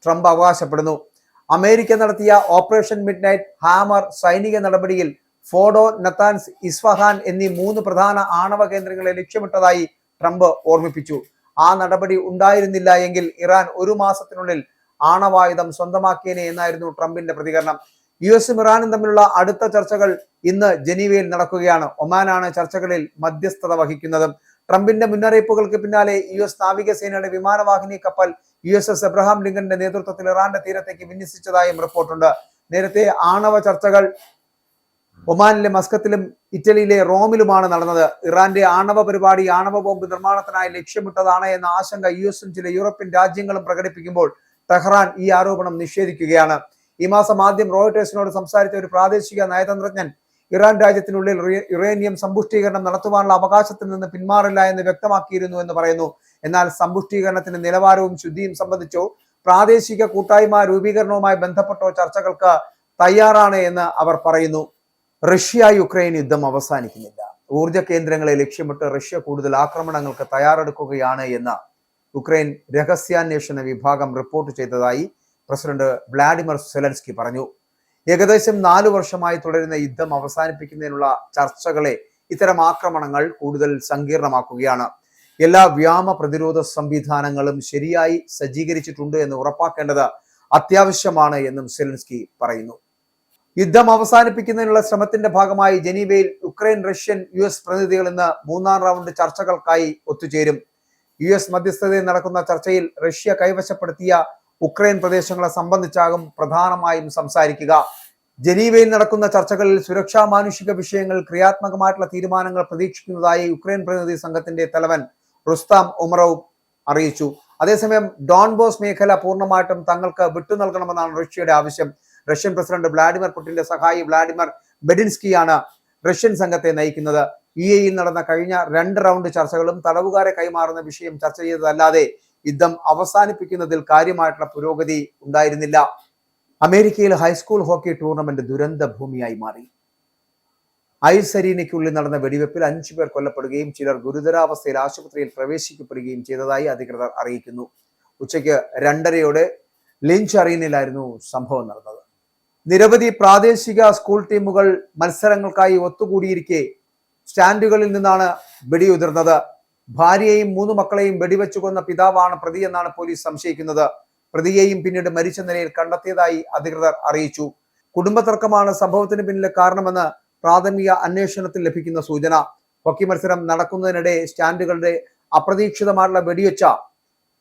ട്രംപ് അവകാശപ്പെടുന്നു. അമേരിക്ക നടത്തിയ ഓപ്പറേഷൻ മിഡ് നൈറ്റ് ഹാമർ സൈനിക നടപടിയിൽ ഫോഡോ, നത്താൻസ്, ഇസ്ഫഹാൻ എന്നീ 3 പ്രധാന ആണവ കേന്ദ്രങ്ങളെ ലക്ഷ്യമിട്ടതായി ട്രംപ് ഓർമ്മിപ്പിച്ചു. ആ നടപടി ഉണ്ടായിരുന്നില്ല എങ്കിൽ ഇറാൻ 1 മാസത്തിനുള്ളിൽ ആണവായുധം സ്വന്തമാക്കിയേനെ എന്നായിരുന്നു ട്രംപിന്റെ പ്രതികരണം. US-ഉം ഇറാനും തമ്മിലുള്ള അടുത്ത ചർച്ചകൾ ഇന്ന് ജനീവയിൽ നടക്കുകയാണ്. ഒമാനാണ് ചർച്ചകളിൽ മധ്യസ്ഥത വഹിക്കുന്നത്. ട്രംപിന്റെ മുന്നറിയിപ്പുകൾക്ക് പിന്നാലെ US നാവികസേനയുടെ വിമാനവാഹിനി കപ്പൽ USS എബ്രഹാം ലിങ്കന്റെ നേതൃത്വത്തിൽ ഇറാന്റെ തീരത്തേക്ക് വിന്യസിച്ചതായും റിപ്പോർട്ടുണ്ട്. നേരത്തെ ആണവ ചർച്ചകൾ ഒമാനിലെ മസ്കത്തിലും ഇറ്റലിയിലെ റോമിലുമാണ് നടന്നത്. ഇറാന്റെ ആണവ പരിപാടി ആണവ ബോംബ് നിർമ്മാണത്തിനായി ലക്ഷ്യമിട്ടതാണ് എന്ന ആശങ്ക US-ഉം ചില യൂറോപ്യൻ രാജ്യങ്ങളും പ്രകടിപ്പിക്കുമ്പോൾ ടെഹ്റാൻ ഈ ആരോപണം നിഷേധിക്കുകയാണ്. ഈ മാസം ആദ്യം റോയിട്ടേഴ്സിനോട് സംസാരിച്ച ഒരു പ്രാദേശിക നയതന്ത്രജ്ഞൻ ഇറാൻ രാജ്യത്തിനുള്ളിൽ യുറേനിയം സമ്പുഷ്ടീകരണം നടത്തുവാനുള്ള അവകാശത്തിൽ നിന്ന് പിന്മാറില്ല എന്ന് വ്യക്തമാക്കിയിരുന്നു എന്ന് പറയുന്നു. എന്നാൽ സമ്പുഷ്ടീകരണത്തിന്റെ നിലവാരവും ശുദ്ധിയും സംബന്ധിച്ചോ പ്രാദേശിക കൂട്ടായ്മ രൂപീകരണവുമായി ബന്ധപ്പെട്ടോ ചർച്ചകൾക്ക് തയ്യാറാണ് എന്ന് അവർ പറയുന്നു. റഷ്യ യുക്രൈൻ യുദ്ധം അവസാനിക്കുന്നില്ല. ഊർജ കേന്ദ്രങ്ങളെ ലക്ഷ്യമിട്ട് റഷ്യ കൂടുതൽ ആക്രമണങ്ങൾക്ക് തയ്യാറെടുക്കുകയാണ് എന്ന് യുക്രൈൻ രഹസ്യാന്വേഷണ വിഭാഗം റിപ്പോർട്ട് ചെയ്തതായി പ്രസിഡന്റ് വ്ളാഡിമിർ സെലൻസ്കി പറഞ്ഞു. ഏകദേശം 4 വർഷമായി തുടരുന്ന യുദ്ധം അവസാനിപ്പിക്കുന്നതിനുള്ള ചർച്ചകളെ ഇത്തരം ആക്രമണങ്ങൾ കൂടുതൽ സങ്കീർണമാക്കുകയാണ്. എല്ലാ വ്യോമ പ്രതിരോധ സംവിധാനങ്ങളും ശരിയായി സജ്ജീകരിച്ചിട്ടുണ്ട് എന്ന് ഉറപ്പാക്കേണ്ടത് അത്യാവശ്യമാണ് എന്നും സെലൻസ്കി പറയുന്നു. യുദ്ധം അവസാനിപ്പിക്കുന്നതിനുള്ള ശ്രമത്തിന്റെ ഭാഗമായി ജനീവയിൽ യുക്രൈൻ, റഷ്യൻ, US പ്രതിനിധികൾ ഇന്ന് 3ാം റൗണ്ട് ചർച്ചകൾക്കായി ഒത്തുചേരും. US മധ്യസ്ഥതയിൽ നടക്കുന്ന ചർച്ചയിൽ റഷ്യ കൈവശപ്പെടുത്തിയ ഉക്രൈൻ പ്രദേശങ്ങളെ സംബന്ധിച്ചാകും പ്രധാനമായും സംസാരിക്കുക. ജനീവയിൽ നടക്കുന്ന ചർച്ചകളിൽ സുരക്ഷാ മാനുഷിക വിഷയങ്ങൾ ക്രിയാത്മകമായിട്ടുള്ള തീരുമാനങ്ങൾ പ്രതീക്ഷിക്കുന്നതായി യുക്രൈൻ പ്രതിനിധി സംഘത്തിന്റെ തലവൻ റുസ്താം ഉമറോവ് അറിയിച്ചു. അതേസമയം ഡോൺബോസ് മേഖല പൂർണ്ണമായിട്ടും തങ്ങൾക്ക് വിട്ടു നൽകണമെന്നാണ് റഷ്യയുടെ ആവശ്യം. റഷ്യൻ പ്രസിഡന്റ് വ്ളാഡിമിർ പുടിന്റെ സഹായി വ്ളാഡിമിർ മെഡിൻസ്കിയാണ് റഷ്യൻ സംഘത്തെ നയിക്കുന്നത്. UAEയിൽ നടന്ന കഴിഞ്ഞ 2 റൗണ്ട് ചർച്ചകളും തടവുകാരെ കൈമാറുന്ന വിഷയം ചർച്ച ചെയ്തതല്ലാതെ യുദ്ധം അവസാനിപ്പിക്കുന്നതിൽ കാര്യമായിട്ടുള്ള പുരോഗതി ഉണ്ടായിരുന്നില്ല. അമേരിക്കയിൽ ഹൈസ്കൂൾ ഹോക്കി ടൂർണമെന്റ് ദുരന്ത ഭൂമിയായി മാറി. ഐസ് അരീനയ്ക്കുള്ളിൽ നടന്ന വെടിവെപ്പിൽ 5 പേർ കൊല്ലപ്പെടുകയും ചിലർ ഗുരുതരാവസ്ഥയിൽ ആശുപത്രിയിൽ പ്രവേശിക്കപ്പെടുകയും ചെയ്തതായി അധികൃതർ അറിയിക്കുന്നു. ഉച്ചയ്ക്ക് 2:30 ലിഞ്ച് അറീനയിലായിരുന്നു സംഭവം നടന്നത്. നിരവധി പ്രാദേശിക സ്കൂൾ ടീമുകൾ മത്സരങ്ങൾക്കായി ഒത്തുകൂടിയിരിക്കെ സ്റ്റാൻഡുകളിൽ നിന്നാണ് വെടിയുതിർന്നത്. ഭാര്യയെയും 3 മക്കളെയും വെടിവെച്ചു കൊന്ന പിതാവാണ് പ്രതി എന്നാണ് പോലീസ് സംശയിക്കുന്നത്. പ്രതിയെയും പിന്നീട് മരിച്ച നിലയിൽ കണ്ടെത്തിയതായി അധികൃതർ അറിയിച്ചു. കുടുംബതർക്കമാണ് സംഭവത്തിന് പിന്നിലെ കാരണമെന്ന് പ്രാഥമിക അന്വേഷണത്തിൽ ലഭിക്കുന്ന സൂചന. ഹോക്കി മത്സരം നടക്കുന്നതിനിടെ സ്റ്റാൻഡുകളുടെ അപ്രതീക്ഷിതമായിട്ടുള്ള വെടിവെച്ച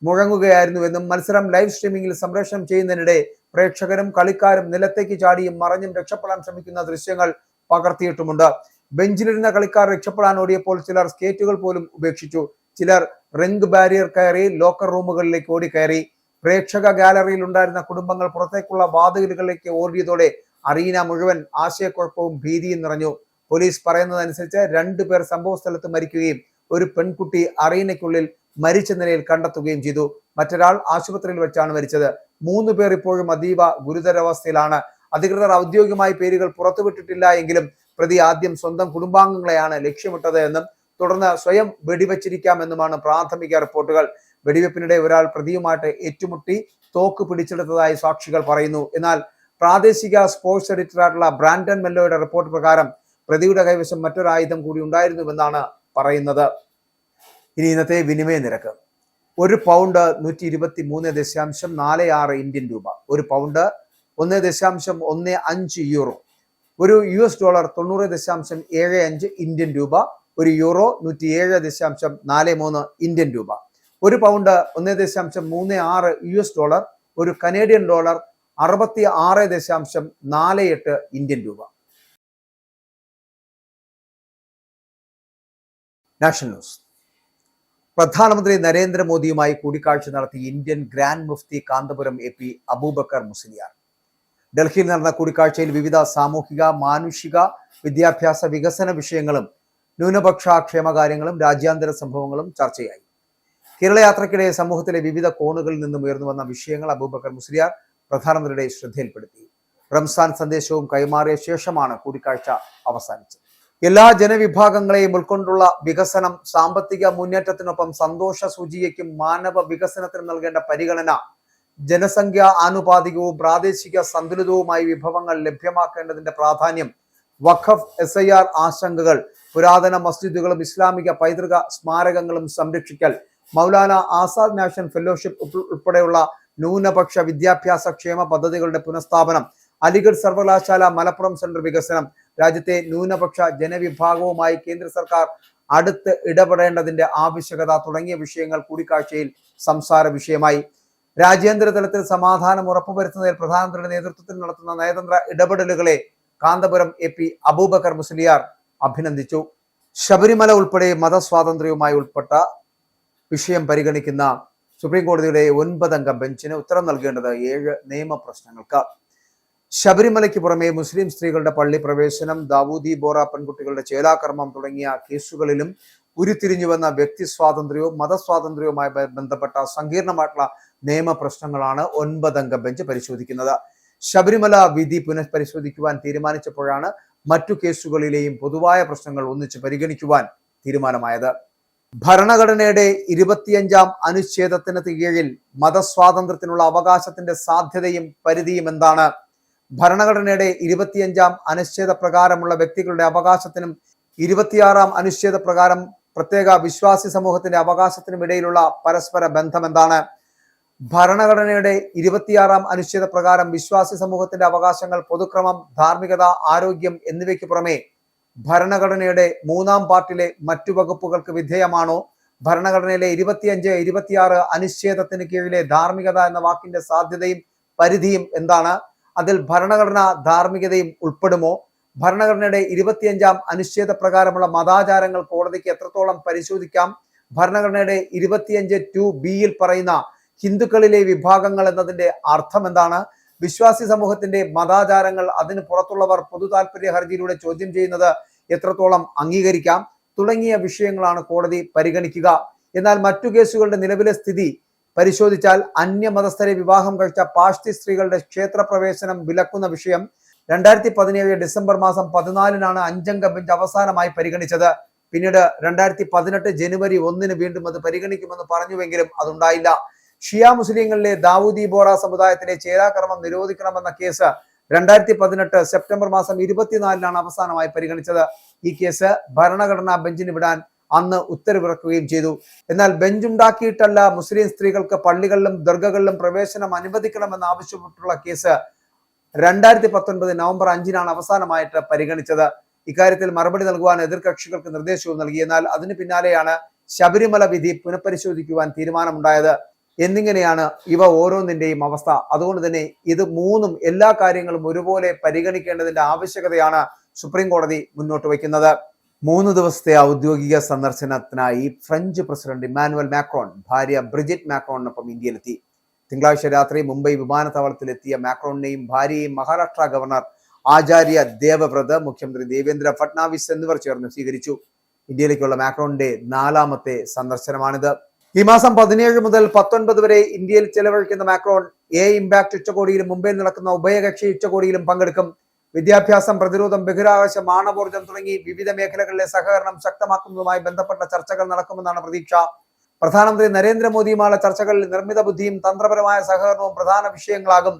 മുഴങ്ങുകയായിരുന്നുവെന്നും മത്സരം ലൈവ് സ്ട്രീമിംഗിൽ സംപ്രേഷണം ചെയ്യുന്നതിനിടെ പ്രേക്ഷകരും കളിക്കാരും നിലത്തേക്ക് ചാടിയും മറഞ്ഞും രക്ഷപ്പെടാൻ ശ്രമിക്കുന്ന ദൃശ്യങ്ങൾ പകർത്തിയിട്ടുമുണ്ട്. ബെഞ്ചിലിരുന്ന കളിക്കാർ രക്ഷപ്പെടാൻ ഓടിയപ്പോൾ ചിലർ സ്കേറ്റുകൾ പോലും ഉപേക്ഷിച്ചു. ചിലർ റിംഗ് ബാരിയർ കയറി ലോക്കർ റൂമുകളിലേക്ക് ഓടിക്കയറി. പ്രേക്ഷക ഗാലറിയിൽ ഉണ്ടായിരുന്ന കുടുംബങ്ങൾ പുറത്തേക്കുള്ള വാതിലുകളിലേക്ക് ഓടിയതോടെ അറീന മുഴുവൻ ആശയക്കുഴപ്പവും ഭീതിയും നിറഞ്ഞു. പോലീസ് പറയുന്നതനുസരിച്ച് 2 പേർ സംഭവ സ്ഥലത്ത് മരിക്കുകയും ഒരു പെൺകുട്ടി അറീനയ്ക്കുള്ളിൽ മരിച്ച നിലയിൽ കണ്ടെത്തുകയും ചെയ്തു. മറ്റൊരാൾ ആശുപത്രിയിൽ വെച്ചാണ് മരിച്ചത്. 3 പേർ ഇപ്പോഴും അതീവ ഗുരുതരാവസ്ഥയിലാണ്. അധികൃതർ ഔദ്യോഗികമായി പേരുകൾ പുറത്തുവിട്ടിട്ടില്ല എങ്കിലും പ്രതി ആദ്യം സ്വന്തം കുടുംബാംഗങ്ങളെയാണ് ലക്ഷ്യമിട്ടത് എന്നും തുടർന്ന് സ്വയം വെടിവെച്ചിരിക്കാമെന്നുമാണ് പ്രാഥമിക റിപ്പോർട്ടുകൾ. വെടിവെപ്പിനിടെ ഒരാൾ പ്രതിയുമായിട്ട് ഏറ്റുമുട്ടി തോക്ക് പിടിച്ചെടുത്തതായി സാക്ഷികൾ പറയുന്നു. എന്നാൽ പ്രാദേശിക സ്പോർട്സ് എഡിറ്ററായിട്ടുള്ള ബ്രാൻഡൻ മെല്ലോയുടെ റിപ്പോർട്ട് പ്രകാരം പ്രതിയുടെ കൈവശം മറ്റൊരായുധം കൂടി ഉണ്ടായിരുന്നുവെന്നാണ് പറയുന്നത്. ഇനി ഇന്നത്തെ വിനിമയ നിരക്ക്. 1 പൗണ്ട് 123.46 ഇന്ത്യൻ രൂപ. 1 പൗണ്ട് 1.15 യൂറോ. ഒരു US ഡോളർ 90.75 ഇന്ത്യൻ രൂപ. 1 യൂറോ 107.43 ഇന്ത്യൻ രൂപ. 1 pound 1.36 US dollar. 1 Canadian dollar 66.48 Indian രൂപ. National news. പ്രധാനമന്ത്രി നരേന്ദ്രമോദിയുമായി കൂടിക്കാഴ്ച നടത്തി Indian grand Mufti Kanthapuram AP Abubakar Musliyar. ഡൽഹിയിൽ നടന്ന കൂടിക്കാഴ്ചയിൽ വിവിധ സാമൂഹിക, മാനുഷിക, വിദ്യാഭ്യാസ, വികസന വിഷയങ്ങളും ന്യൂനപക്ഷ ക്ഷേമകാര്യങ്ങളും രാജ്യാന്തര സംഭവങ്ങളും ചർച്ചയായി. കേരള യാത്രയ്ക്കിടെ സമൂഹത്തിലെ വിവിധ കോണുകളിൽ നിന്നും ഉയർന്നു വന്ന വിഷയങ്ങൾ അബൂബക്കർ മുസ്ലിയാർ പ്രധാനമന്ത്രിയുടെ ശ്രദ്ധയിൽപ്പെടുത്തി. റംസാൻ സന്ദേശവും കൈമാറിയ ശേഷമാണ് കൂടിക്കാഴ്ച അവസാനിച്ചത്. എല്ലാ ജനവിഭാഗങ്ങളെയും ഉൾക്കൊണ്ടുള്ള വികസനം, സാമ്പത്തിക മുന്നേറ്റത്തിനൊപ്പം സന്തോഷ സൂചികയ്ക്കും മാനവ വികസനത്തിനും നൽകേണ്ട പരിഗണന, ജനസംഖ്യ ആനുപാതികവും പ്രാദേശിക സന്തുലിതവുമായി വിഭവങ്ങൾ ലഭ്യമാക്കേണ്ടതിന്റെ പ്രാധാന്യം, വഖഫ് SIR ആശങ്കകൾ, പുരാതന മസ്ജിദുകളും ഇസ്ലാമിക പൈതൃക സ്മാരകങ്ങളും സംരക്ഷിക്കൽ, മൗലാന ആസാദ് നാഷണൽ ഫെലോഷിപ്പ് ഉൾപ്പെടെയുള്ള ന്യൂനപക്ഷ വിദ്യാഭ്യാസ ക്ഷേമ പദ്ധതികളുടെ പുനഃസ്ഥാപനം, അലിഗഡ് സർവകലാശാല മലപ്പുറം സെന്റർ വികസനം, രാജ്യത്തെ ന്യൂനപക്ഷ ജനവിഭാഗവുമായി കേന്ദ്ര സർക്കാർ അടുത്ത് ഇടപെടേണ്ടതിന്റെ ആവശ്യകത തുടങ്ങിയ വിഷയങ്ങൾ കൂടിക്കാഴ്ചയിൽ സംസാര വിഷയമായി. രാജ്യാന്തര തലത്തിൽ സമാധാനം ഉറപ്പുവരുത്തുന്നതിൽ പ്രധാനമന്ത്രിയുടെ നേതൃത്വത്തിൽ നടത്തുന്ന നയതന്ത്ര ഇടപെടലുകളെ കാന്തപുരം AP അബൂബക്കർ മുസ്ലിയാർ അഭിനന്ദിച്ചു. ശബരിമല ഉൾപ്പെടെ മതസ്വാതന്ത്ര്യവുമായി ഉൾപ്പെട്ട വിഷയം പരിഗണിക്കുന്ന സുപ്രീം കോടതിയുടെ 9-അംഗ ബെഞ്ചിന് ഉത്തരം നൽകേണ്ടത് 7 നിയമ പ്രശ്നങ്ങൾക്ക്. ശബരിമലയ്ക്ക് പുറമെ മുസ്ലിം സ്ത്രീകളുടെ പള്ളി പ്രവേശനം, ദാവൂദി ബോറ പെൺകുട്ടികളുടെ ചേലാകർമ്മം തുടങ്ങിയ കേസുകളിലും ഉരുത്തിരിഞ്ഞുവന്ന വ്യക്തി സ്വാതന്ത്ര്യവും മതസ്വാതന്ത്ര്യവുമായി ബന്ധപ്പെട്ട സങ്കീർണമായിട്ടുള്ള നിയമ പ്രശ്നങ്ങളാണ് 9-അംഗ ബെഞ്ച് പരിശോധിക്കുന്നത്. ശബരിമല വിധി പുനഃപരിശോധിക്കുവാൻ തീരുമാനിച്ചപ്പോഴാണ് മറ്റു കേസുകളിലെയും പൊതുവായ പ്രശ്നങ്ങൾ ഒന്നിച്ച് പരിഗണിക്കുവാൻ തീരുമാനമായത്. ഭരണഘടനയുടെ 25-ാം അനുച്ഛേദത്തിന് കീഴിൽ മതസ്വാതന്ത്ര്യത്തിനുള്ള അവകാശത്തിന്റെ സാധ്യതയും പരിധിയും എന്താണ്? ഭരണഘടനയുടെ 25-ാം അനുച്ഛേദ പ്രകാരമുള്ള വ്യക്തികളുടെ അവകാശത്തിനും 26-ാം അനുച്ഛേദ പ്രകാരം പ്രത്യേക വിശ്വാസി സമൂഹത്തിന്റെ അവകാശത്തിനും ഇടയിലുള്ള പരസ്പര ബന്ധം എന്താണ്? ഭരണഘടനയുടെ 26-ാം അനുച്ഛേദ പ്രകാരം വിശ്വാസി സമൂഹത്തിന്റെ അവകാശങ്ങൾ പൊതുക്രമം, ധാർമ്മികത, ആരോഗ്യം എന്നിവയ്ക്ക് പുറമെ ഭരണഘടനയുടെ 3-ാം പാർട്ടിലെ മറ്റു വകുപ്പുകൾക്ക് വിധേയമാണോ? ഭരണഘടനയിലെ 25, 26 അനുച്ഛേദത്തിന് കീഴിലെ ധാർമ്മികത എന്ന വാക്കിന്റെ സാധ്യതയും പരിധിയും എന്താണ്? അതിൽ ഭരണഘടന ധാർമ്മികതയും ഉൾപ്പെടുമോ? ഭരണഘടനയുടെ 25-ാം അനുച്ഛേദ പ്രകാരമുള്ള മതാചാരങ്ങൾ കോടതിക്ക് എത്രത്തോളം പരിശോധിക്കാം? ഭരണഘടനയുടെ 25(2)(b)യിൽ പറയുന്ന ഹിന്ദുക്കളിലെ വിഭാഗങ്ങൾ എന്നതിന്റെ അർത്ഥം എന്താണ്? വിശ്വാസി സമൂഹത്തിന്റെ മതാചാരങ്ങൾ അതിന് പുറത്തുള്ളവർ പൊതു താല്പര്യ ഹർജിയിലൂടെ ചോദ്യം ചെയ്യുന്നത് എത്രത്തോളം അംഗീകരിക്കാം? തുടങ്ങിയ വിഷയങ്ങളാണ് കോടതി പരിഗണിക്കുക. എന്നാൽ മറ്റു കേസുകളുടെ നിലവിലെ സ്ഥിതി പരിശോധിച്ചാൽ അന്യമതസ്ഥരെ വിവാഹം കഴിച്ച പാഴ്സി സ്ത്രീകളുടെ ക്ഷേത്രപ്രവേശനം വിലക്കുന്ന വിഷയം 2017 ഡിസംബർ മാസം 14-നാണ് 5-അംഗ ബെഞ്ച് അവസാനമായി പരിഗണിച്ചത്. പിന്നീട് 2018 ജനുവരി 1-ന് വീണ്ടും അത് പരിഗണിക്കുമെന്ന് പറഞ്ഞുവെങ്കിലും അതുണ്ടായില്ല. ഷിയ മുസ്ലിങ്ങളിലെ ദാവൂദി ബോറ സമുദായത്തിലെ ചേരാകർമ്മം നിരോധിക്കണമെന്ന കേസ് 2018 സെപ്റ്റംബർ മാസം 24-നാണ് അവസാനമായി പരിഗണിച്ചത്. ഈ കേസ് ഭരണഘടനാ ബെഞ്ചിന് വിടാൻ അന്ന് ഉത്തരവിറക്കുകയും ചെയ്തു. എന്നാൽ ബെഞ്ച് ഉണ്ടാക്കിയിട്ടല്ല മുസ്ലിം സ്ത്രീകൾക്ക് പള്ളികളിലും ദർഗകളിലും പ്രവേശനം അനുവദിക്കണമെന്ന് ആവശ്യപ്പെട്ടുള്ള കേസ് 2019 നവംബർ 5-നാണ് അവസാനമായിട്ട് പരിഗണിച്ചത്. ഇക്കാര്യത്തിൽ മറുപടി നൽകുവാൻ എതിർകക്ഷികൾക്ക് നിർദ്ദേശവും നൽകി. എന്നാൽ അതിന് പിന്നാലെയാണ് ശബരിമല വിധി പുനഃപരിശോധിക്കുവാൻ തീരുമാനമുണ്ടായത്. എന്നിങ്ങനെയാണ് ഇവ ഓരോന്നിന്റെയും അവസ്ഥ. അതുകൊണ്ട് തന്നെ ഇത് മൂന്നും എല്ലാ കാര്യങ്ങളും ഒരുപോലെ പരിഗണിക്കേണ്ടതിന്റെ ആവശ്യകതയാണ് സുപ്രീം കോടതി മുന്നോട്ട് വയ്ക്കുന്നത്. 3 ദിവസത്തെ ഔദ്യോഗിക സന്ദർശനത്തിനായി ഫ്രഞ്ച് പ്രസിഡന്റ് ഇമ്മാനുവൽ മാക്രോൺ ഭാര്യ ബ്രിജിറ്റ് മാക്രോണിനൊപ്പം ഇന്ത്യയിലെത്തി. തിങ്കളാഴ്ച രാത്രി മുംബൈ വിമാനത്താവളത്തിലെത്തിയ മാക്രോണിനെയും ഭാര്യയെയും മഹാരാഷ്ട്ര ഗവർണർ ആചാര്യ ദേവവ്രത്, മുഖ്യമന്ത്രി ദേവേന്ദ്ര ഫട്നാവിസ് എന്നിവർ ചേർന്ന് സ്വീകരിച്ചു. ഇന്ത്യയിലേക്കുള്ള മാക്രോണിന്റെ 4ാമത്തെ സന്ദർശനമാണിത്. ഈ മാസം 17 മുതൽ 19 വരെ ഇന്ത്യയിൽ ചെലവഴിക്കുന്ന മാക്രോൺ ഇമ്പാക്ട് ഉച്ചകോടിയിലും മുംബൈയിൽ നടക്കുന്ന ഉഭയകക്ഷി ഉച്ചകോടിയിലും പങ്കെടുക്കും. വിദ്യാഭ്യാസം, പ്രതിരോധം, ബഹിരാകാശം, ആണവോർജ്ജം തുടങ്ങി വിവിധ മേഖലകളിലെ സഹകരണം ശക്തമാക്കുന്നതുമായി ബന്ധപ്പെട്ട ചർച്ചകൾ നടക്കുമെന്നാണ് പ്രതീക്ഷ. പ്രധാനമന്ത്രി നരേന്ദ്രമോദിയുമായുള്ള ചർച്ചകളിൽ നിർമ്മിത ബുദ്ധിയും തന്ത്രപരമായ സഹകരണവും പ്രധാന വിഷയങ്ങളാകും.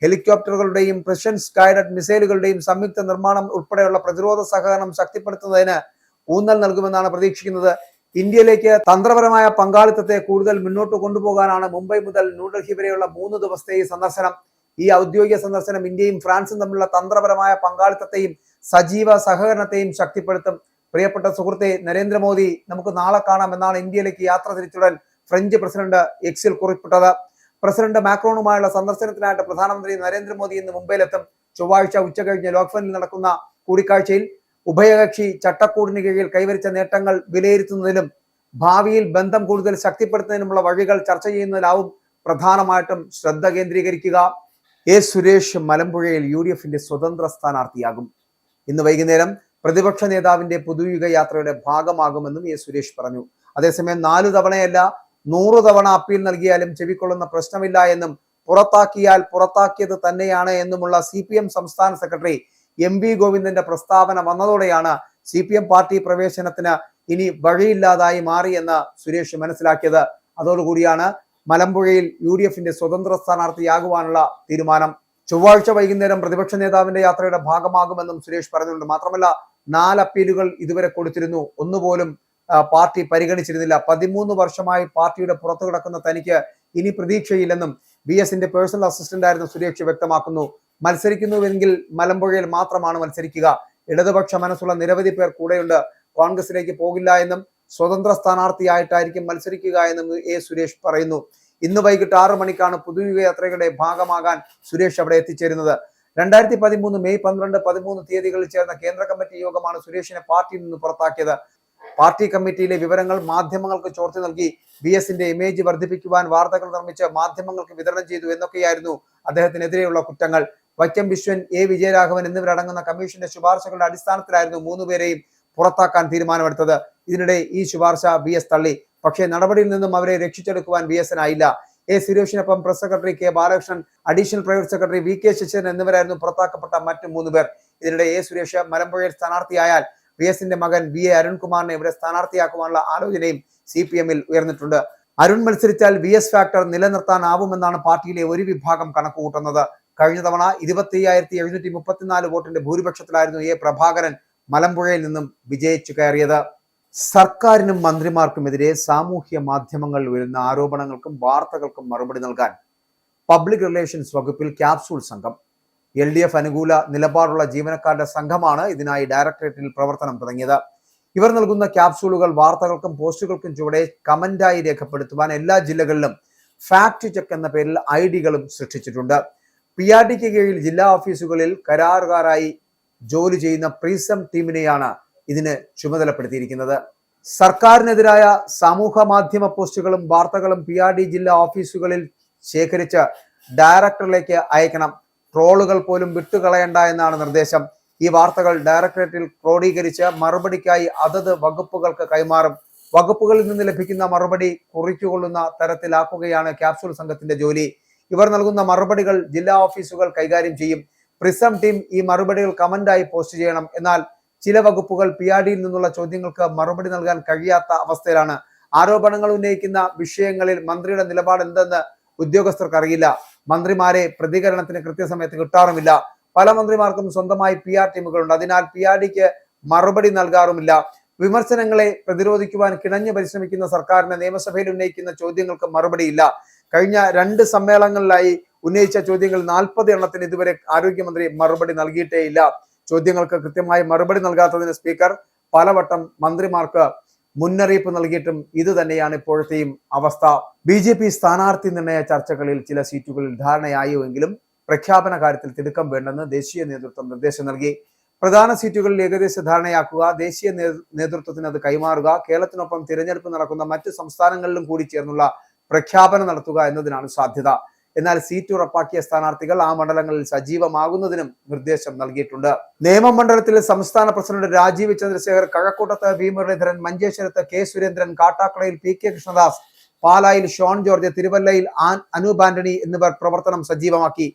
ഹെലികോപ്റ്ററുകളുടെയും പ്രിസൻസ് ഗൈഡഡ് മിസൈലുകളുടെയും സംയുക്ത നിർമ്മാണം ഉൾപ്പെടെയുള്ള പ്രതിരോധ സഹകരണം ശക്തിപ്പെടുത്തുന്നതിന് ഊന്നൽ നൽകുമെന്നാണ് പ്രതീക്ഷിക്കുന്നത്. ഇന്ത്യയിലേക്ക് തന്ത്രപരമായ പങ്കാളിത്തത്തെ കൂടുതൽ മുന്നോട്ട് കൊണ്ടുപോകാനാണ് മുംബൈ മുതൽ ന്യൂഡൽഹി വരെയുള്ള 3 ദിവസത്തെ ഈ സന്ദർശനം. ഈ ഔദ്യോഗിക സന്ദർശനം ഇന്ത്യയും ഫ്രാൻസും തമ്മിലുള്ള തന്ത്രപരമായ പങ്കാളിത്തത്തെയും സജീവ സഹകരണത്തെയും ശക്തിപ്പെടുത്തും. പ്രിയപ്പെട്ട സുഹൃത്തെ, നരേന്ദ്രമോദി നമുക്ക് നാളെ കാണാം എന്നാണ് ഇന്ത്യയിലേക്ക് യാത്ര തിരിച്ചുടൻ ഫ്രഞ്ച് പ്രസിഡന്റ് എക്സിൽ കുറിപ്പിട്ടത്. പ്രസിഡന്റ് മാക്രോണുമായുള്ള സന്ദർശനത്തിനായിട്ട് പ്രധാനമന്ത്രി നരേന്ദ്രമോദി ഇന്ന് മുംബൈയിലെത്തും. ചൊവ്വാഴ്ച ഉച്ചകഴിഞ്ഞ് ലോക്ഭവനിൽ നടക്കുന്ന കൂടിക്കാഴ്ചയിൽ ഉഭയകക്ഷി ചട്ടക്കൂടിന് കീഴിൽ കൈവരിച്ച നേട്ടങ്ങൾ വിലയിരുത്തുന്നതിലും ഭാവിയിൽ ബന്ധം കൂടുതൽ ശക്തിപ്പെടുത്തുന്നതിനുമുള്ള വഴികൾ ചർച്ച ചെയ്യുന്നതിലാവും പ്രധാനമായിട്ടും ശ്രദ്ധ കേന്ദ്രീകരിക്കുക. സുരേഷ് മലമ്പുഴയിൽ UDFന്റെ സ്വതന്ത്ര സ്ഥാനാർത്ഥിയാകും. ഇന്ന് വൈകുന്നേരം പ്രതിപക്ഷ നേതാവിന്റെ പുതുയുഗ യാത്രയുടെ ഭാഗമാകുമെന്നും സുരേഷ് പറഞ്ഞു. അതേസമയം 4 തവണയല്ല 100 തവണ അപ്പീൽ നൽകിയാലും ചെവിക്കൊള്ളുന്ന പ്രശ്നമില്ല എന്നും പുറത്താക്കിയാൽ പുറത്താക്കിയത് തന്നെയാണ് എന്നുമുള്ള CPM സംസ്ഥാന സെക്രട്ടറി MV ഗോവിന്ദന്റെ പ്രസ്താവന വന്നതോടെയാണ് CPM പാർട്ടി പ്രവേശനത്തിന് ഇനി വഴിയില്ലാതായി മാറിയെന്ന് സുരേഷ് മനസ്സിലാക്കിയത്. അതോടുകൂടിയാണ് മലമ്പുഴയിൽ UDFന്റെ സ്വതന്ത്ര സ്ഥാനാർത്ഥിയാകുവാനുള്ള തീരുമാനം. ചൊവ്വാഴ്ച വൈകുന്നേരം പ്രതിപക്ഷ നേതാവിന്റെ യാത്രയുടെ ഭാഗമാകുമെന്നും സുരേഷ് പറഞ്ഞിട്ടുണ്ട്. മാത്രമല്ല 4 അപ്പീലുകൾ ഇതുവരെ കൊടുത്തിരുന്നു, ഒന്നുപോലും പാർട്ടി പരിഗണിച്ചിരുന്നില്ല. 13 വർഷമായി പാർട്ടിയുടെ പുറത്തു കിടക്കുന്ന തനിക്ക് ഇനി പ്രതീക്ഷയില്ലെന്നും VSന്റെ പേഴ്സണൽ അസിസ്റ്റന്റ് ആയിരുന്ന സുരേഷ് വ്യക്തമാക്കുന്നു. മത്സരിക്കുന്നുവെങ്കിൽ മലമ്പുഴയിൽ മാത്രമാണ് മത്സരിക്കുക. ഇടതുപക്ഷ മനസ്സുള്ള നിരവധി പേർ കൂടെയുണ്ട്. കോൺഗ്രസിലേക്ക് പോകില്ല എന്നും സ്വതന്ത്ര സ്ഥാനാർത്ഥിയായിട്ടായിരിക്കും മത്സരിക്കുക എന്നും സുരേഷ് പറയുന്നു. ഇന്ന് വൈകിട്ട് 6 മണിക്കാണ് പുതുയുഗ യാത്രയുടെ ഭാഗമാകാൻ സുരേഷ് അവിടെ എത്തിച്ചേരുന്നത്. 2013 മെയ് 12, 13 തീയതികളിൽ ചേർന്ന കേന്ദ്ര കമ്മിറ്റി യോഗമാണ് സുരേഷിനെ പാർട്ടിയിൽ നിന്ന് പുറത്താക്കിയത്. പാർട്ടി കമ്മിറ്റിയിലെ വിവരങ്ങൾ മാധ്യമങ്ങൾക്ക് ചോർത്തി നൽകി VSന്റെ ഇമേജ് വർദ്ധിപ്പിക്കുവാൻ വാർത്തകൾ നിർമ്മിച്ച് മാധ്യമങ്ങൾക്ക് വിതരണം ചെയ്തു എന്നൊക്കെയായിരുന്നു അദ്ദേഹത്തിനെതിരെയുള്ള കുറ്റങ്ങൾ. വൈക്കം വിശ്വൻ, വിജയരാഘവൻ എന്നിവരടങ്ങുന്ന കമ്മീഷന്റെ ശുപാർശകളുടെ അടിസ്ഥാനത്തിലായിരുന്നു 3 പേരെയും പുറത്താക്കാൻ തീരുമാനമെടുത്തത്. ഇതിനിടെ ഈ ശുപാർശ VS തള്ളി. പക്ഷേ നടപടിയിൽ നിന്നും അവരെ രക്ഷിച്ചെടുക്കുവാൻ VSനായില്ല. സുരേഷിനൊപ്പം press secretary K Balakrishnan, additional private secretary VK Sasidharan എന്നിവരായിരുന്നു പുറത്താക്കപ്പെട്ട മറ്റ് 3 പേർ. ഇതിനിടെ സുരേഷ് മലമ്പുഴയിൽ സ്ഥാനാർത്ഥിയായാൽ VSന്റെ മകൻ VA അരുൺകുമാറിനെ ഇവിടെ സ്ഥാനാർത്ഥിയാക്കുവാനുള്ള ആലോചനയും CPM-ൽ ഉയർന്നിട്ടുണ്ട്. അരുൺ മത്സരിച്ചാൽ VS ഫാക്ടർ നിലനിർത്താനാവുമെന്നാണ് പാർട്ടിയിലെ ഒരു വിഭാഗം കണക്കുകൂട്ടുന്നത്. കഴിഞ്ഞ തവണ 25,734 വോട്ടിന്റെ ഭൂരിപക്ഷത്തിലായിരുന്നു A പ്രഭാകരൻ മലമ്പുഴയിൽ നിന്നും വിജയിച്ചു കയറിയത്. സർക്കാരിനും മന്ത്രിമാർക്കുമെതിരെ സാമൂഹ്യ മാധ്യമങ്ങളിൽ ഉയരുന്ന ആരോപണങ്ങൾക്കും വാർത്തകൾക്കും മറുപടി നൽകാൻ പബ്ലിക് റിലേഷൻസ് വകുപ്പിൽ ക്യാപ്സൂൾ സംഘം. LDF അനുകൂല നിലപാടുള്ള ജീവനക്കാരുടെ സംഘമാണ് ഇതിനായി ഡയറക്ടറേറ്റിൽ പ്രവർത്തനം തുടങ്ങിയത്. ഇവർ നൽകുന്ന ക്യാപ്സൂളുകൾ വാർത്തകൾക്കും പോസ്റ്റുകൾക്കും ചുവടെ കമന്റായി രേഖപ്പെടുത്തുവാൻ എല്ലാ ജില്ലകളിലും ഫാക്ട് ചെക്ക് എന്ന പേരിൽ ഐഡികളും സൃഷ്ടിച്ചിട്ടുണ്ട്. PRDക്ക് കീഴിൽ ജില്ലാ ഓഫീസുകളിൽ കരാറുകാരായി ജോലി ചെയ്യുന്ന പ്രീസം ടീമിനെയാണ് ഇതിന് ചുമതലപ്പെടുത്തിയിരിക്കുന്നത്. സർക്കാരിനെതിരായ സമൂഹ മാധ്യമ പോസ്റ്റുകളും വാർത്തകളും PRD ജില്ലാ ഓഫീസുകളിൽ ശേഖരിച്ച് ഡയറക്ടറിലേക്ക് അയക്കണം. ട്രോളുകൾ പോലും വിട്ടുകളയണ്ട എന്നാണ് നിർദ്ദേശം. ഈ വാർത്തകൾ ഡയറക്ടറേറ്റിൽ ക്രോഡീകരിച്ച് മറുപടിക്കായി അതത് വകുപ്പുകൾക്ക് കൈമാറും. വകുപ്പുകളിൽ നിന്ന് ലഭിക്കുന്ന മറുപടി കുറിച്ചുകൊള്ളുന്ന തരത്തിലാക്കുകയാണ് ക്യാപ്സൂൾ സംഘത്തിന്റെ ജോലി. ഇവർ നൽകുന്ന മറുപടികൾ ജില്ലാ ഓഫീസുകൾ കൈകാര്യം ചെയ്യും. പ്രിസം ടീം ഈ മറുപടികൾ കമന്റായി പോസ്റ്റ് ചെയ്യണം. എന്നാൽ ചില വകുപ്പുകൾ PRDയിൽ നിന്നുള്ള ചോദ്യങ്ങൾക്ക് മറുപടി നൽകാൻ കഴിയാത്ത അവസ്ഥയിലാണ്. ആരോപണങ്ങൾ ഉന്നയിക്കുന്ന വിഷയങ്ങളിൽ മന്ത്രിയുടെ നിലപാട് എന്തെന്ന് ഉദ്യോഗസ്ഥർക്ക് അറിയില്ല. മന്ത്രിമാരെ പ്രതികരണത്തിന് കൃത്യസമയത്ത് കിട്ടാറുമില്ല. പല മന്ത്രിമാർക്കും സ്വന്തമായി PR ടീമുകളുണ്ട്. അതിനാൽ PRDക്ക് മറുപടി നൽകാറുമില്ല. വിമർശനങ്ങളെ പ്രതിരോധിക്കുവാൻ കിണഞ്ഞു പരിശ്രമിക്കുന്ന സർക്കാരിന് നിയമസഭയിൽ ഉന്നയിക്കുന്ന ചോദ്യങ്ങൾക്ക് മറുപടിയില്ല. കഴിഞ്ഞ 2 സമ്മേളനങ്ങളിലായി ഉന്നയിച്ച ചോദ്യങ്ങൾ 40 എണ്ണത്തിന് ഇതുവരെ ആരോഗ്യമന്ത്രി മറുപടി നൽകിയിട്ടേയില്ല. ചോദ്യങ്ങൾക്ക് കൃത്യമായി മറുപടി നൽകാത്തതിന് സ്പീക്കർ പലവട്ടം മന്ത്രിമാർക്ക് മുന്നറിയിപ്പ് നൽകിയിട്ടും ഇത് തന്നെയാണ് ഇപ്പോഴത്തെയും അവസ്ഥ. BJP സ്ഥാനാർത്ഥി നിർണയ ചർച്ചകളിൽ ചില സീറ്റുകളിൽ ധാരണയായുവെങ്കിലും പ്രഖ്യാപന കാര്യത്തിൽ തിടുക്കം വേണ്ടെന്ന് ദേശീയ നേതൃത്വം നിർദ്ദേശം നൽകി. പ്രധാന സീറ്റുകളിൽ ഏകദേശ ധാരണയാക്കുക, ദേശീയ നേതൃത്വത്തിന് അത് കൈമാറുക, കേരളത്തിനൊപ്പം തിരഞ്ഞെടുപ്പ് നടക്കുന്ന മറ്റ് സംസ്ഥാനങ്ങളിലും കൂടി ചേർന്നുള്ള പ്രഖ്യാപനം നടത്തുക എന്നതിനാണ് സാധ്യത. എന്നാൽ സീറ്റ് ഉറപ്പാക്കിയ സ്ഥാനാർത്ഥികൾ ആ മണ്ഡലങ്ങളിൽ സജീവമാകുന്നതിനും നിർദ്ദേശം നൽകിയിട്ടുണ്ട്. നേമമണ്ഡലത്തിലെ സംസ്ഥാന പ്രസിഡന്റ് രാജീവ് ചന്ദ്രശേഖർ, കഴക്കൂട്ടത്ത് V മുരളീധരൻ, മഞ്ചേശ്വരത്ത് K സുരേന്ദ്രൻ, കാട്ടാക്കടയിൽ PK കൃഷ്ണദാസ്, പാലായിൽ ഷോൺ ജോർജ്, തിരുവല്ലയിൽ അനൂപ് ആന്റണി എന്നിവർ പ്രവർത്തനം സജീവമാക്കി.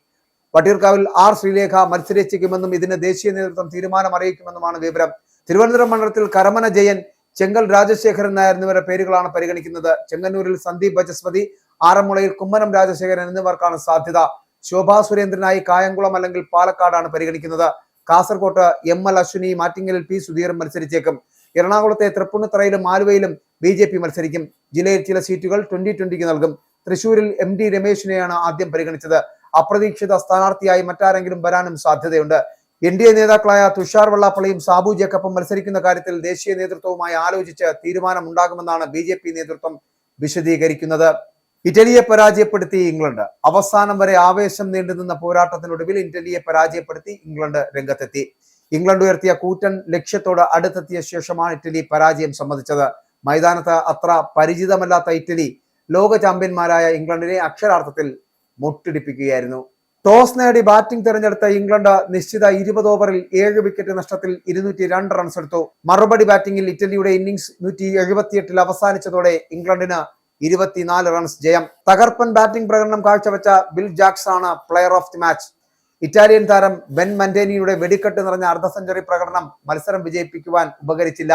വട്ടിയൂർക്കാവിൽ R ശ്രീലേഖ മത്സരിച്ചേക്കുമെന്നും ഇതിന് ദേശീയ നേതൃത്വം തീരുമാനം അറിയിക്കുമെന്നുമാണ് വിവരം. തിരുവനന്തപുരം മണ്ഡലത്തിൽ കരമന ജയൻ, ചെങ്കൽ രാജശേഖരൻ നായർ എന്നിവരുടെ പേരുകളാണ് പരിഗണിക്കുന്നത്. ചെങ്ങന്നൂരിൽ സന്ദീപ് ബജസ്പതി, ആറന്മുളയിൽ കുമ്മനം രാജശേഖരൻ എന്നിവർക്കാണ് സാധ്യത. ശോഭാ സുരേന്ദ്രനായി കായംകുളം അല്ലെങ്കിൽ പാലക്കാടാണ് പരിഗണിക്കുന്നത്. കാസർകോട്ട് ML അശ്വിനി, മാറ്റിങ്ങലിൽ P സുധീരൻ മത്സരിച്ചേക്കും. എറണാകുളത്തെ തൃപ്പൂണിത്തറയിലും ആലുവയിലും BJP മത്സരിക്കും. ജില്ലയിൽ ചില സീറ്റുകൾ 2020 നൽകും. തൃശൂരിൽ MD രമേശിനെയാണ് ആദ്യം പരിഗണിച്ചത്. അപ്രതീക്ഷിത സ്ഥാനാർത്ഥിയായി മറ്റാരെങ്കിലും വരാനും സാധ്യതയുണ്ട്. NDA നേതാക്കളായ തുഷാർ വെള്ളാപ്പള്ളിയും സാബു ജേക്കബും മത്സരിക്കുന്ന കാര്യത്തിൽ ദേശീയ നേതൃത്വവുമായി ആലോചിച്ച് തീരുമാനമുണ്ടാകുമെന്നാണ് BJP നേതൃത്വം വിശദീകരിക്കുന്നത്. ഇറ്റലിയെ പരാജയപ്പെടുത്തി ഇംഗ്ലണ്ട്. അവസാനം വരെ ആവേശം നീണ്ടുനിന്ന പോരാട്ടത്തിനൊടുവിൽ ഇറ്റലിയെ പരാജയപ്പെടുത്തി ഇംഗ്ലണ്ട് രംഗത്തെത്തി. ഇംഗ്ലണ്ട് ഉയർത്തിയ കൂറ്റൻ ലക്ഷ്യത്തോട് അടുത്തെത്തിയ ശേഷമാണ് ഇറ്റലി പരാജയം സമ്മതിച്ചത്. മൈതാനത്ത് അത്ര പരിചിതമല്ലാത്ത ഇറ്റലി ലോക ചാമ്പ്യന്മാരായ ഇംഗ്ലണ്ടിനെ അക്ഷരാർത്ഥത്തിൽ മുട്ടിടിപ്പിക്കുകയായിരുന്നു. ടോസ് നേടി ബാറ്റിംഗ് തെരഞ്ഞെടുത്ത ഇംഗ്ലണ്ട് നിശ്ചിത 20 ഓവറിൽ 7 വിക്കറ്റ് നഷ്ടത്തിൽ 202 റൺസ് എടുത്തു. മറുപടി ബാറ്റിംഗിൽ ഇറ്റലിയുടെ ഇന്നിംഗ്സ് 178 അവസാനിച്ചതോടെ ഇംഗ്ലണ്ടിന് 24 റൺസ് ജയം. തകർപ്പൻ ബാറ്റിംഗ് പ്രകടനം കാഴ്ചവെച്ച ബിൽ ജാക്സ് ആണ് player of the match. Italian താരം ബെൻ മന്റേനിയുടെ വെടിക്കെട്ട് നിറഞ്ഞ അർദ്ധ സെഞ്ചുറി പ്രകടനം മത്സരം വിജയിപ്പിക്കുവാൻ ഉപകരിച്ചില്ല.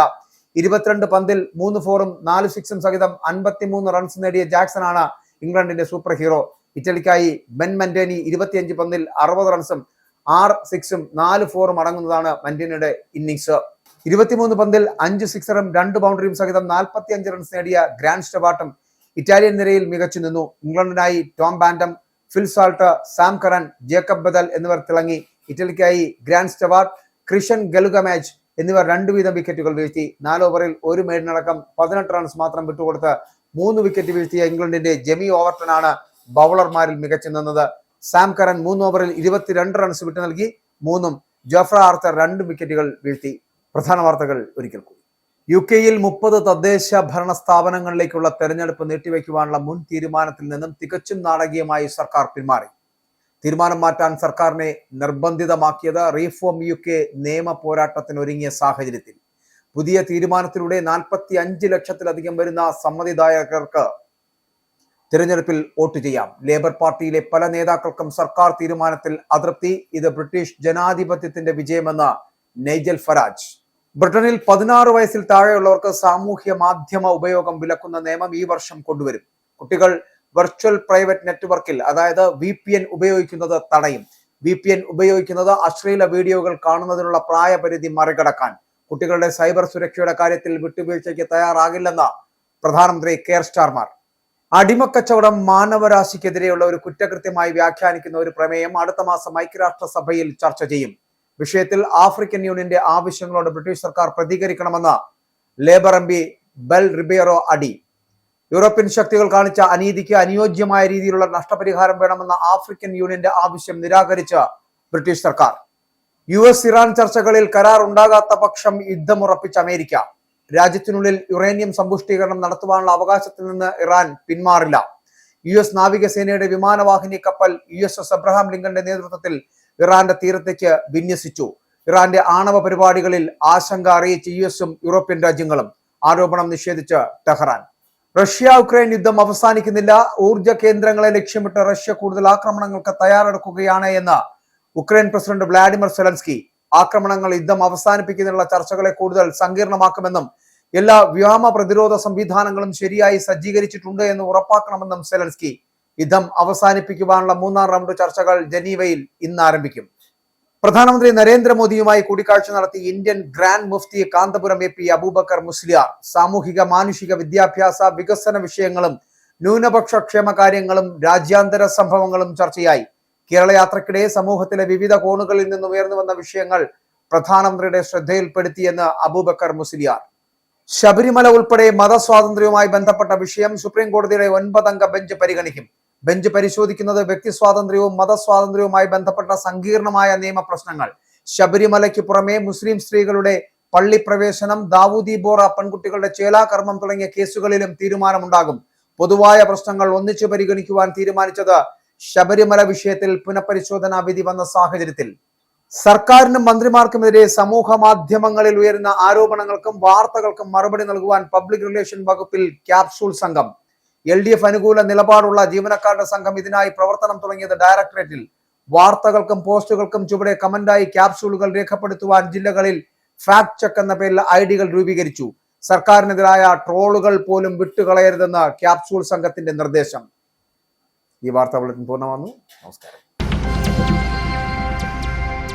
22 പന്തിൽ 3 ഫോറും 4 സിക്സും സഹിതം 53 റൺസ് നേടിയ ജാക്സൺ ആണ് ഇംഗ്ലണ്ടിന്റെ സൂപ്പർ ഹീറോ. ഇറ്റലിക്കായി ബെൻ മന്റേനി 25 പന്തിൽ 60 റൺസും 6 സിക്സും 4 ഫോറും അടങ്ങുന്നതാണ് മന്റേനിയുടെ ഇന്നിംഗ്സ്. 23 പന്തിൽ 5 സിക്സറും 2 ബൗണ്ടറിയും സഹിതം 45 റൺസ് നേടിയ ഗ്രാൻഡ് സ്റ്റവാർട്ടും ഇറ്റാലിയൻ നിരയിൽ മികച്ചു നിന്നു. ഇംഗ്ലണ്ടിനായി Tom Banton, Phil Salt, Sam Curran, Jacob Bethell എന്നിവർ തിളങ്ങി. ഇറ്റലിക്കായി ഗ്രാൻഡ് സ്റ്റവാർട്ട്, ക്രിഷൻ ഗലുഗമാജ് എന്നിവർ 2 വീതം വിക്കറ്റുകൾ വീഴ്ത്തി. 4 ഓവറിൽ 1 മെയ്ഡിനടക്കം 18 റൺസ് മാത്രം വിട്ടുകൊടുത്ത് 3 വിക്കറ്റ് വീഴ്ത്തിയ ഇംഗ്ലണ്ടിന്റെ ജെമി ഓവർട്ടനാണ് ബൗളർമാരിൽ മികച്ചു നിന്നത്. സാം കറൻ 3 ഓവറിൽ 22 റൺസ് വിട്ടു നൽകി 3ഉം, ജോഫ്ര ആർത്തർ 2 വിക്കറ്റുകൾ വീഴ്ത്തി. പ്രധാന വാർത്തകൾ ഒരിക്കൽ കൂടി. UK-യിൽ 30 തദ്ദേശ ഭരണ സ്ഥാപനങ്ങളിലേക്കുള്ള തെരഞ്ഞെടുപ്പ് നീട്ടിവെക്കുവാനുള്ള മുൻ തീരുമാനത്തിൽ നിന്നും തികച്ചും നാടകീയമായി സർക്കാർ പിന്മാറി. തീരുമാനം മാറ്റാൻ സർക്കാരിനെ നിർബന്ധിതമാക്കിയത് റീഫോം UK നിയമ പോരാട്ടത്തിനൊരുങ്ങിയ സാഹചര്യത്തിൽ പുതിയ തീരുമാനത്തിലൂടെ 45 ലക്ഷത്തിലധികം വരുന്ന സമ്മതിദായകർക്ക് തിരഞ്ഞെടുപ്പിൽ വോട്ട് ചെയ്യാം. ലേബർ പാർട്ടിയിലെ പല നേതാക്കൾക്കും സർക്കാർ തീരുമാനത്തിൽ അതൃപ്തി. ഇത് ബ്രിട്ടീഷ് ജനാധിപത്യത്തിന്റെ വിജയമെന്ന് നൈജൽ ഫരാജ്. ബ്രിട്ടനിൽ 16 വയസ്സിൽ താഴെയുള്ളവർക്ക് സാമൂഹ്യ മാധ്യമ ഉപയോഗം വിലക്കുന്ന നിയമം ഈ വർഷം കൊണ്ടുവരും. കുട്ടികൾ വെർച്വൽ പ്രൈവറ്റ് നെറ്റ്വർക്കിൽ അതായത് VPN ഉപയോഗിക്കുന്നത് തടയും. VPN ഉപയോഗിക്കുന്നത് അശ്ലീല വീഡിയോകൾ കാണുന്നതിനുള്ള പ്രായപരിധി മറികടക്കാൻ. കുട്ടികളുടെ സൈബർ സുരക്ഷയുടെ കാര്യത്തിൽ വിട്ടുവീഴ്ചയ്ക്ക് തയ്യാറാകില്ലെന്ന് പ്രധാനമന്ത്രി കെയർ സ്റ്റാർമർ. അടിമക്കച്ചവടം മാനവരാശിക്കെതിരെയുള്ള ഒരു കുറ്റകൃത്യമായി വ്യാഖ്യാനിക്കുന്ന ഒരു പ്രമേയം അടുത്ത മാസം ഐക്യരാഷ്ട്രസഭയിൽ ചർച്ച ചെയ്യും. വിഷയത്തിൽ ആഫ്രിക്കൻ യൂണിയന്റെ ആവശ്യങ്ങളോട് ബ്രിട്ടീഷ് സർക്കാർ പ്രതികരിക്കണമെന്ന് ലേബർ MP ബെൽ റിബേറോ അടി. യൂറോപ്യൻ ശക്തികൾ കാണിച്ച അനീതിക്ക് അനുയോജ്യമായ രീതിയിലുള്ള നഷ്ടപരിഹാരം വേണമെന്ന ആഫ്രിക്കൻ യൂണിയന്റെ ആവശ്യം നിരാകരിച്ച ബ്രിട്ടീഷ് സർക്കാർ. US ഇറാൻ ചർച്ചകളിൽ കരാർ ഉണ്ടാകാത്ത പക്ഷം യുദ്ധമുറപ്പിച്ച അമേരിക്ക. രാജ്യത്തിനുള്ളിൽ യുറേനിയം സമ്പുഷ്ടീകരണം നടത്തുവാനുള്ള അവകാശത്തിൽ നിന്ന് ഇറാൻ പിന്മാറില്ല. US നാവികസേനയുടെ വിമാനവാഹിനി കപ്പൽ USS അബ്രഹാം ലിങ്കന്റെ നേതൃത്വത്തിൽ ഇറാന്റെ തീരത്തേക്ക് വിന്യസിച്ചു. ഇറാന്റെ ആണവ പരിപാടികളിൽ ആശങ്ക അറിയിച്ച് US യൂറോപ്യൻ രാജ്യങ്ങളും. ആരോപണം നിഷേധിച്ച് ടെഹ്റാൻ. റഷ്യ ഉക്രൈൻ യുദ്ധം അവസാനിക്കുന്നില്ല. ഊർജ കേന്ദ്രങ്ങളെ ലക്ഷ്യമിട്ട് റഷ്യ കൂടുതൽ ആക്രമണങ്ങൾക്ക് തയ്യാറെടുക്കുകയാണ് എന്ന് ഉക്രൈൻ പ്രസിഡന്റ് വ്ളാഡിമിർ സെലൻസ്കി. ആക്രമണങ്ങൾ യുദ്ധം അവസാനിപ്പിക്കുന്നതിനുള്ള ചർച്ചകളെ കൂടുതൽ സങ്കീർണമാക്കുമെന്നും എല്ലാ വ്യോമ പ്രതിരോധ സംവിധാനങ്ങളും ശരിയായി സജ്ജീകരിച്ചിട്ടുണ്ട് എന്ന് ഉറപ്പാക്കണമെന്നും സെലൻസ്കി. യുദ്ധം അവസാനിപ്പിക്കുവാനുള്ള 3ാം റൗണ്ട് ചർച്ചകൾ ജനീവയിൽ ഇന്ന് ആരംഭിക്കും. പ്രധാനമന്ത്രി നരേന്ദ്രമോദിയുമായി കൂടിക്കാഴ്ച നടത്തി Indian grand Mufti Kanthapuram AP Abubakar Musliyar. സാമൂഹിക മാനുഷിക വിദ്യാഭ്യാസ വികസന വിഷയങ്ങളും ന്യൂനപക്ഷ ക്ഷേമ കാര്യങ്ങളും രാജ്യാന്തര സംഭവങ്ങളും ചർച്ചയായി. കേരള യാത്രക്കിടെ സമൂഹത്തിലെ വിവിധ കോണുകളിൽ നിന്ന് ഉയർന്നു വന്ന വിഷയങ്ങൾ പ്രധാനമന്ത്രിയുടെ ശ്രദ്ധയിൽപ്പെടുത്തിയെന്ന് അബൂബക്കർ മുസ്ലിയാർ. ശബരിമല ഉൾപ്പെടെ മതസ്വാതന്ത്ര്യവുമായി ബന്ധപ്പെട്ട വിഷയം സുപ്രീം കോടതിയുടെ 9 അംഗ ബെഞ്ച് പരിഗണിക്കും. ബെഞ്ച് പരിശോധിക്കുന്നത് വ്യക്തി സ്വാതന്ത്ര്യവും മതസ്വാതന്ത്ര്യവുമായി ബന്ധപ്പെട്ട സങ്കീർണമായ നിയമപ്രശ്നങ്ങൾ. ശബരിമലയ്ക്ക് പുറമെ മുസ്ലിം സ്ത്രീകളുടെ പള്ളി പ്രവേശനം, ദാവൂദി ബോറ പെൺകുട്ടികളുടെ ചേലാകർമ്മം തുടങ്ങിയ കേസുകളിലും തീരുമാനമുണ്ടാകും. പൊതുവായ പ്രശ്നങ്ങൾ ഒന്നിച്ചു പരിഗണിക്കുവാൻ തീരുമാനിച്ചത് ശബരിമല വിഷയത്തിൽ പുനഃപരിശോധനാ വിധി വന്ന സാഹചര്യത്തിൽ. സർക്കാരിനും മന്ത്രിമാർക്കുമെതിരെ സമൂഹ മാധ്യമങ്ങളിൽ ഉയരുന്ന ആരോപണങ്ങൾക്കും വാർത്തകൾക്കും മറുപടി നൽകുവാൻ പബ്ലിക് റിലേഷൻ വകുപ്പിൽ ക്യാപ്സൂൾ സംഘം. LDF അനുകൂല നിലപാടുള്ള ജീവനക്കാരുടെ സംഘം ഇതിനായി പ്രവർത്തനം തുടങ്ങിയത് ഡയറക്ടറേറ്റിൽ. വാർത്തകൾക്കും പോസ്റ്റുകൾക്കും ചുവടെ കമന്റായി ക്യാപ്സൂളുകൾ രേഖപ്പെടുത്തുവാൻ ജില്ലകളിൽ ഫാക്ട് ചെക്ക് എന്ന പേരിൽ IDകൾ രൂപീകരിച്ചു. സർക്കാരിനെതിരായ ട്രോളുകൾ പോലും വിട്ടുകളയരുതെന്ന് ക്യാപ്സൂൾ സംഘത്തിന്റെ നിർദ്ദേശം. ഈ വാർത്താ ബുള്ളറ്റിൻ പൂർണ്ണമാകുന്നു. നമസ്കാരം.